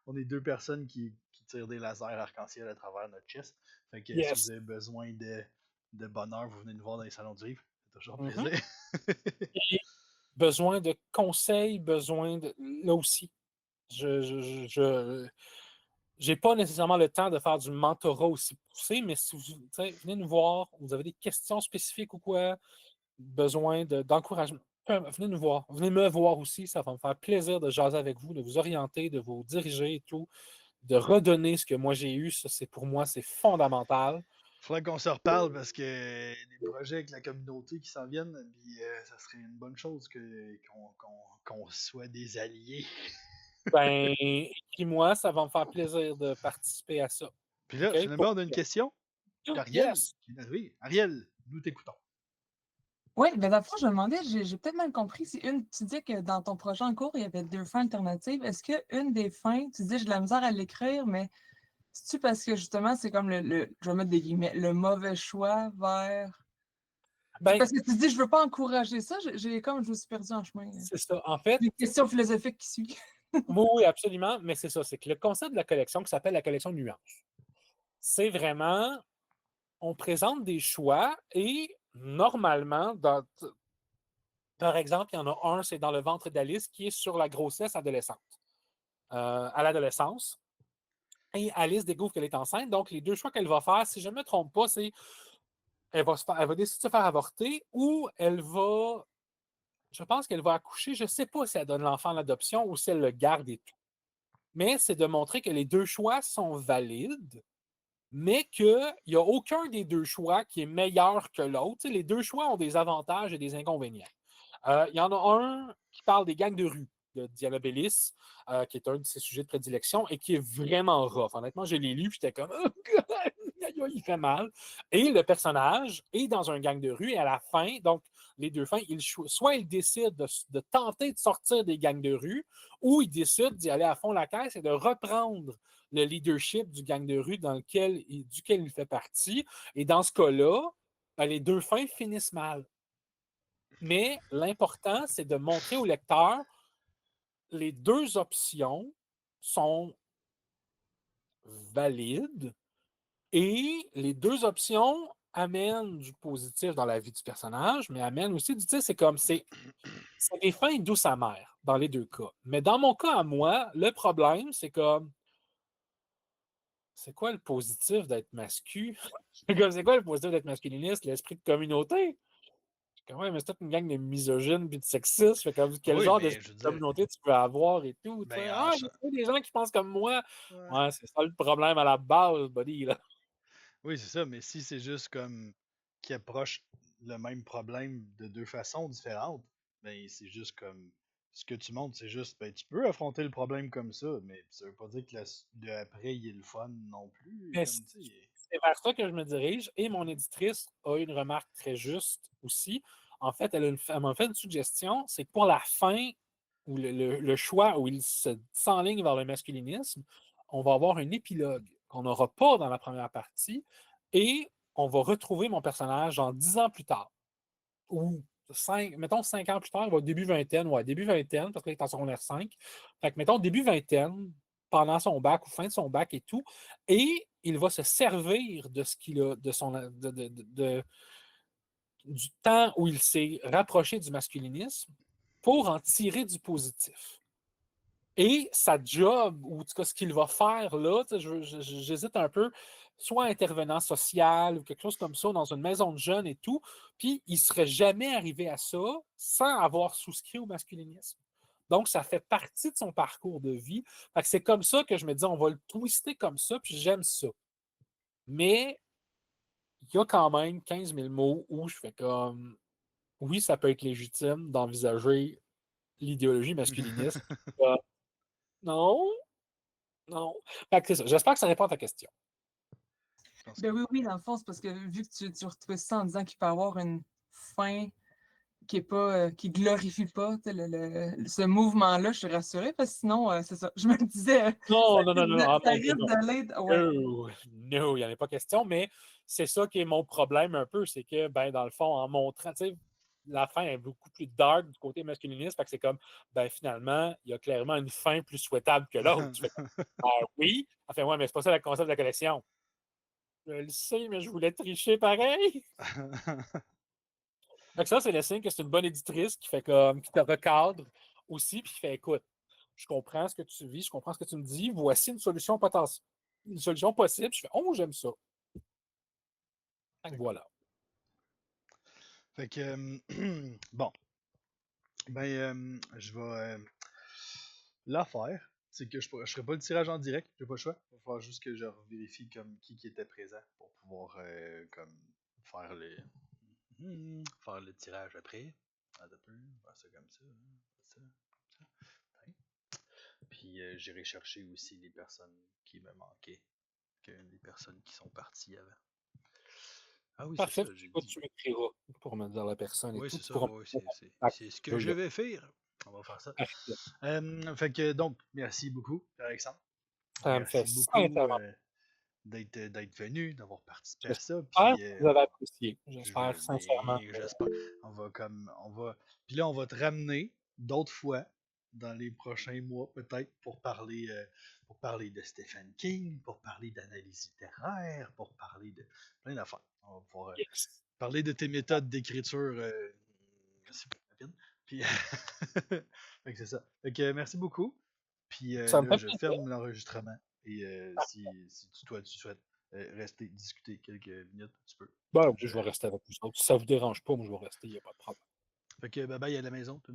on est deux personnes qui tirent des lasers arc-en-ciel à travers notre chest. Fait que si vous Yes. avez besoin de bonheur, vous venez nous voir dans les salons du livre. C'est toujours Mhm. plaisir. Et besoin de conseils, besoin de. Là aussi, je j'ai pas nécessairement le temps de faire du mentorat aussi poussé, mais si vous venez nous voir, vous avez des questions spécifiques ou quoi, besoin d'encouragement, venez nous voir. Venez me voir aussi. Ça va me faire plaisir de jaser avec vous, de vous orienter, de vous diriger et tout, de redonner ce que moi j'ai eu. Ça, c'est pour moi, c'est fondamental. Faudrait qu'on se reparle parce que des projets avec la communauté qui s'en viennent, puis ça serait une bonne chose qu'on soit des alliés. Ben, écris-moi, ça va me faire plaisir de participer à ça. Puis là, OK? finalement, on a une question d'Ariel Yes! qui est arrivée. Ariel, nous t'écoutons. Oui, ben dans le fond, je me demandais, j'ai peut-être mal compris, si tu dis que dans ton projet en cours, il y avait deux fins alternatives. Est-ce qu'une des fins, tu dis j'ai de la misère à l'écrire, mais c'est-tu parce que justement, c'est comme je vais mettre des guillemets, le mauvais choix vers. Ben, Parce que tu dis je veux pas encourager ça, je me suis perdu en chemin. c'est ça. En fait, Des questions philosophiques qui suivent. oui, oui, absolument, mais c'est ça. C'est que le concept de la collection, qui s'appelle la collection Nuance, c'est vraiment, on présente des choix et normalement, par exemple, il y en a un, c'est dans le ventre d'Alice, qui est sur la grossesse adolescente, à l'adolescence. Et Alice découvre qu'elle est enceinte. Donc, les deux choix qu'elle va faire, si je ne me trompe pas, c'est elle va décider de se faire avorter ou je pense qu'elle va accoucher. Je ne sais pas si elle donne l'enfant à l'adoption ou si elle le garde et tout. Mais c'est de montrer que les deux choix sont valides, mais qu'il n'y a aucun des deux choix qui est meilleur que l'autre. Les deux choix ont des avantages et des inconvénients. Il y en a un qui parle des gangs de rue de Diana Bellis, qui est un de ses sujets de prédilection et qui est vraiment rough. Honnêtement, je l'ai lu et j'étais comme oh God, il fait mal. Et le personnage est dans un gang de rue et à la fin, donc les deux fins, soit il décide de tenter de sortir des gangs de rue ou il décide d'y aller à fond la caisse et de reprendre le leadership du gang de rue duquel il fait partie. Et dans ce cas-là, les deux fins finissent mal. Mais l'important, c'est de montrer au lecteur les deux options sont valides et les deux options amènent du positif dans la vie du personnage, mais amènent aussi du c'est des fins douces amères dans les deux cas. Mais dans mon cas à moi, le problème, c'est comme c'est quoi le positif d'être mascu? C'est quoi le positif d'être masculiniste? L'esprit de communauté? Quand même, mais c'est toute une gang de misogynes et de sexistes. Fait comme, quel Oui, genre mais d'esprit je veux de dire, communauté tu peux avoir et tout. ben, Ah, il y a des gens qui pensent comme moi. ouais. Ouais, c'est ça le problème à la base, buddy. Là. Oui, c'est ça, mais si c'est juste comme qui approche le même problème de deux façons différentes, ben c'est juste comme ce que tu montres, c'est juste ben tu peux affronter le problème comme ça, mais ça veut pas dire que le après il est le fun non plus, Mais comme tu sais. c'est vers ça que je me dirige. Et mon éditrice a une remarque très juste aussi. En fait, elle m'a fait une suggestion. C'est que pour la fin, ou le choix où il s'enligne vers le masculinisme, on va avoir un épilogue qu'on n'aura pas dans la première partie. Et on va retrouver mon personnage en 10 ans plus tard. Ou mettons 5 ans plus tard, il va début vingtaine, parce qu'il est en secondaire 5. Fait que, mettons, début vingtaine, pendant son bac ou fin de son bac et tout, et il va se servir de ce qu'il a, du temps où il s'est rapproché du masculinisme pour en tirer du positif. Et sa job, ou en tout cas ce qu'il va faire là, j'hésite un peu, soit intervenant social ou quelque chose comme ça dans une maison de jeunes et tout, puis il ne serait jamais arrivé à ça sans avoir souscrit au masculinisme. Donc, ça fait partie de son parcours de vie. Fait que c'est comme ça que je me dis, on va le twister comme ça, puis j'aime ça. Mais il y a quand même 15 000 mots où je fais comme, oui, ça peut être légitime d'envisager l'idéologie masculiniste. Non, non. Fait que c'est ça. J'espère que ça répond à ta question. Ben oui, dans le fond, c'est parce que vu que tu retrouves ça en disant qu'il peut y avoir une fin qui est pas qui glorifie pas ce mouvement-là, je suis rassurée, parce que sinon, c'est ça. Je me disais, Non, non, non, non. ça risque de l'être. Ouais. Non, il n'y en a pas question, mais c'est ça qui est mon problème un peu, c'est que, ben, dans le fond, en montrant, tu sais, la fin est beaucoup plus dark du côté masculiniste, fait que c'est comme, ben, finalement, il y a clairement une fin plus souhaitable que l'autre. Tu fais comme, oui. Enfin, ouais, mais c'est pas ça le concept de la collection. Je le sais, mais je voulais tricher pareil. Fait que ça, c'est le signe que c'est une bonne éditrice qui fait comme, qui te recadre aussi, puis qui fait, écoute, je comprends ce que tu vis, je comprends ce que tu me dis, voici une solution potentielle, une solution possible. Je fais, oh, j'aime ça. Fait que voilà. Fait que, bon, ben, je vais. L'affaire, c'est que je ne ferai pas le tirage en direct, j'ai pas le choix. Il va falloir juste que je vérifie comme qui était présent pour pouvoir comme faire faire le tirage après. Attends un peu, faire ça comme ça, ça, ça. Hein. Puis j'irai chercher aussi les personnes qui me manquaient, que les personnes qui sont parties avant. Ah oui, c'est Parfait. ça, j'ai Toi, dit. tu écriras pour me dire la personne et Oui, tout. c'est Tu ça, pourras oui, me c'est ce que je vais faire. On va faire ça. Fait que donc, merci beaucoup, Alexandre. ça me fait Merci beaucoup sincèrement. d'être venu, d'avoir participé à ça. J'espère Puis que vous avez apprécié. J'espère sincèrement. ben, j'espère. On va. Puis là, on va te ramener d'autres fois dans les prochains mois, peut-être, pour parler de Stephen King, pour parler d'analyse littéraire, pour parler de plein d'affaires. On va pouvoir Yes. parler de tes méthodes d'écriture. C'est plus rapide. Puis, fait que c'est ça. Fait que merci beaucoup. Puis Ça me là, fait je plaisir. ferme l'enregistrement. Et si toi, tu souhaites rester discuter quelques minutes, tu peux. Ben oui, Je... je vais rester avec vous autres. Si ça ne vous dérange pas, moi, je vais rester. Il n'y a pas de problème. Fait que bye bye à la maison, tout le monde.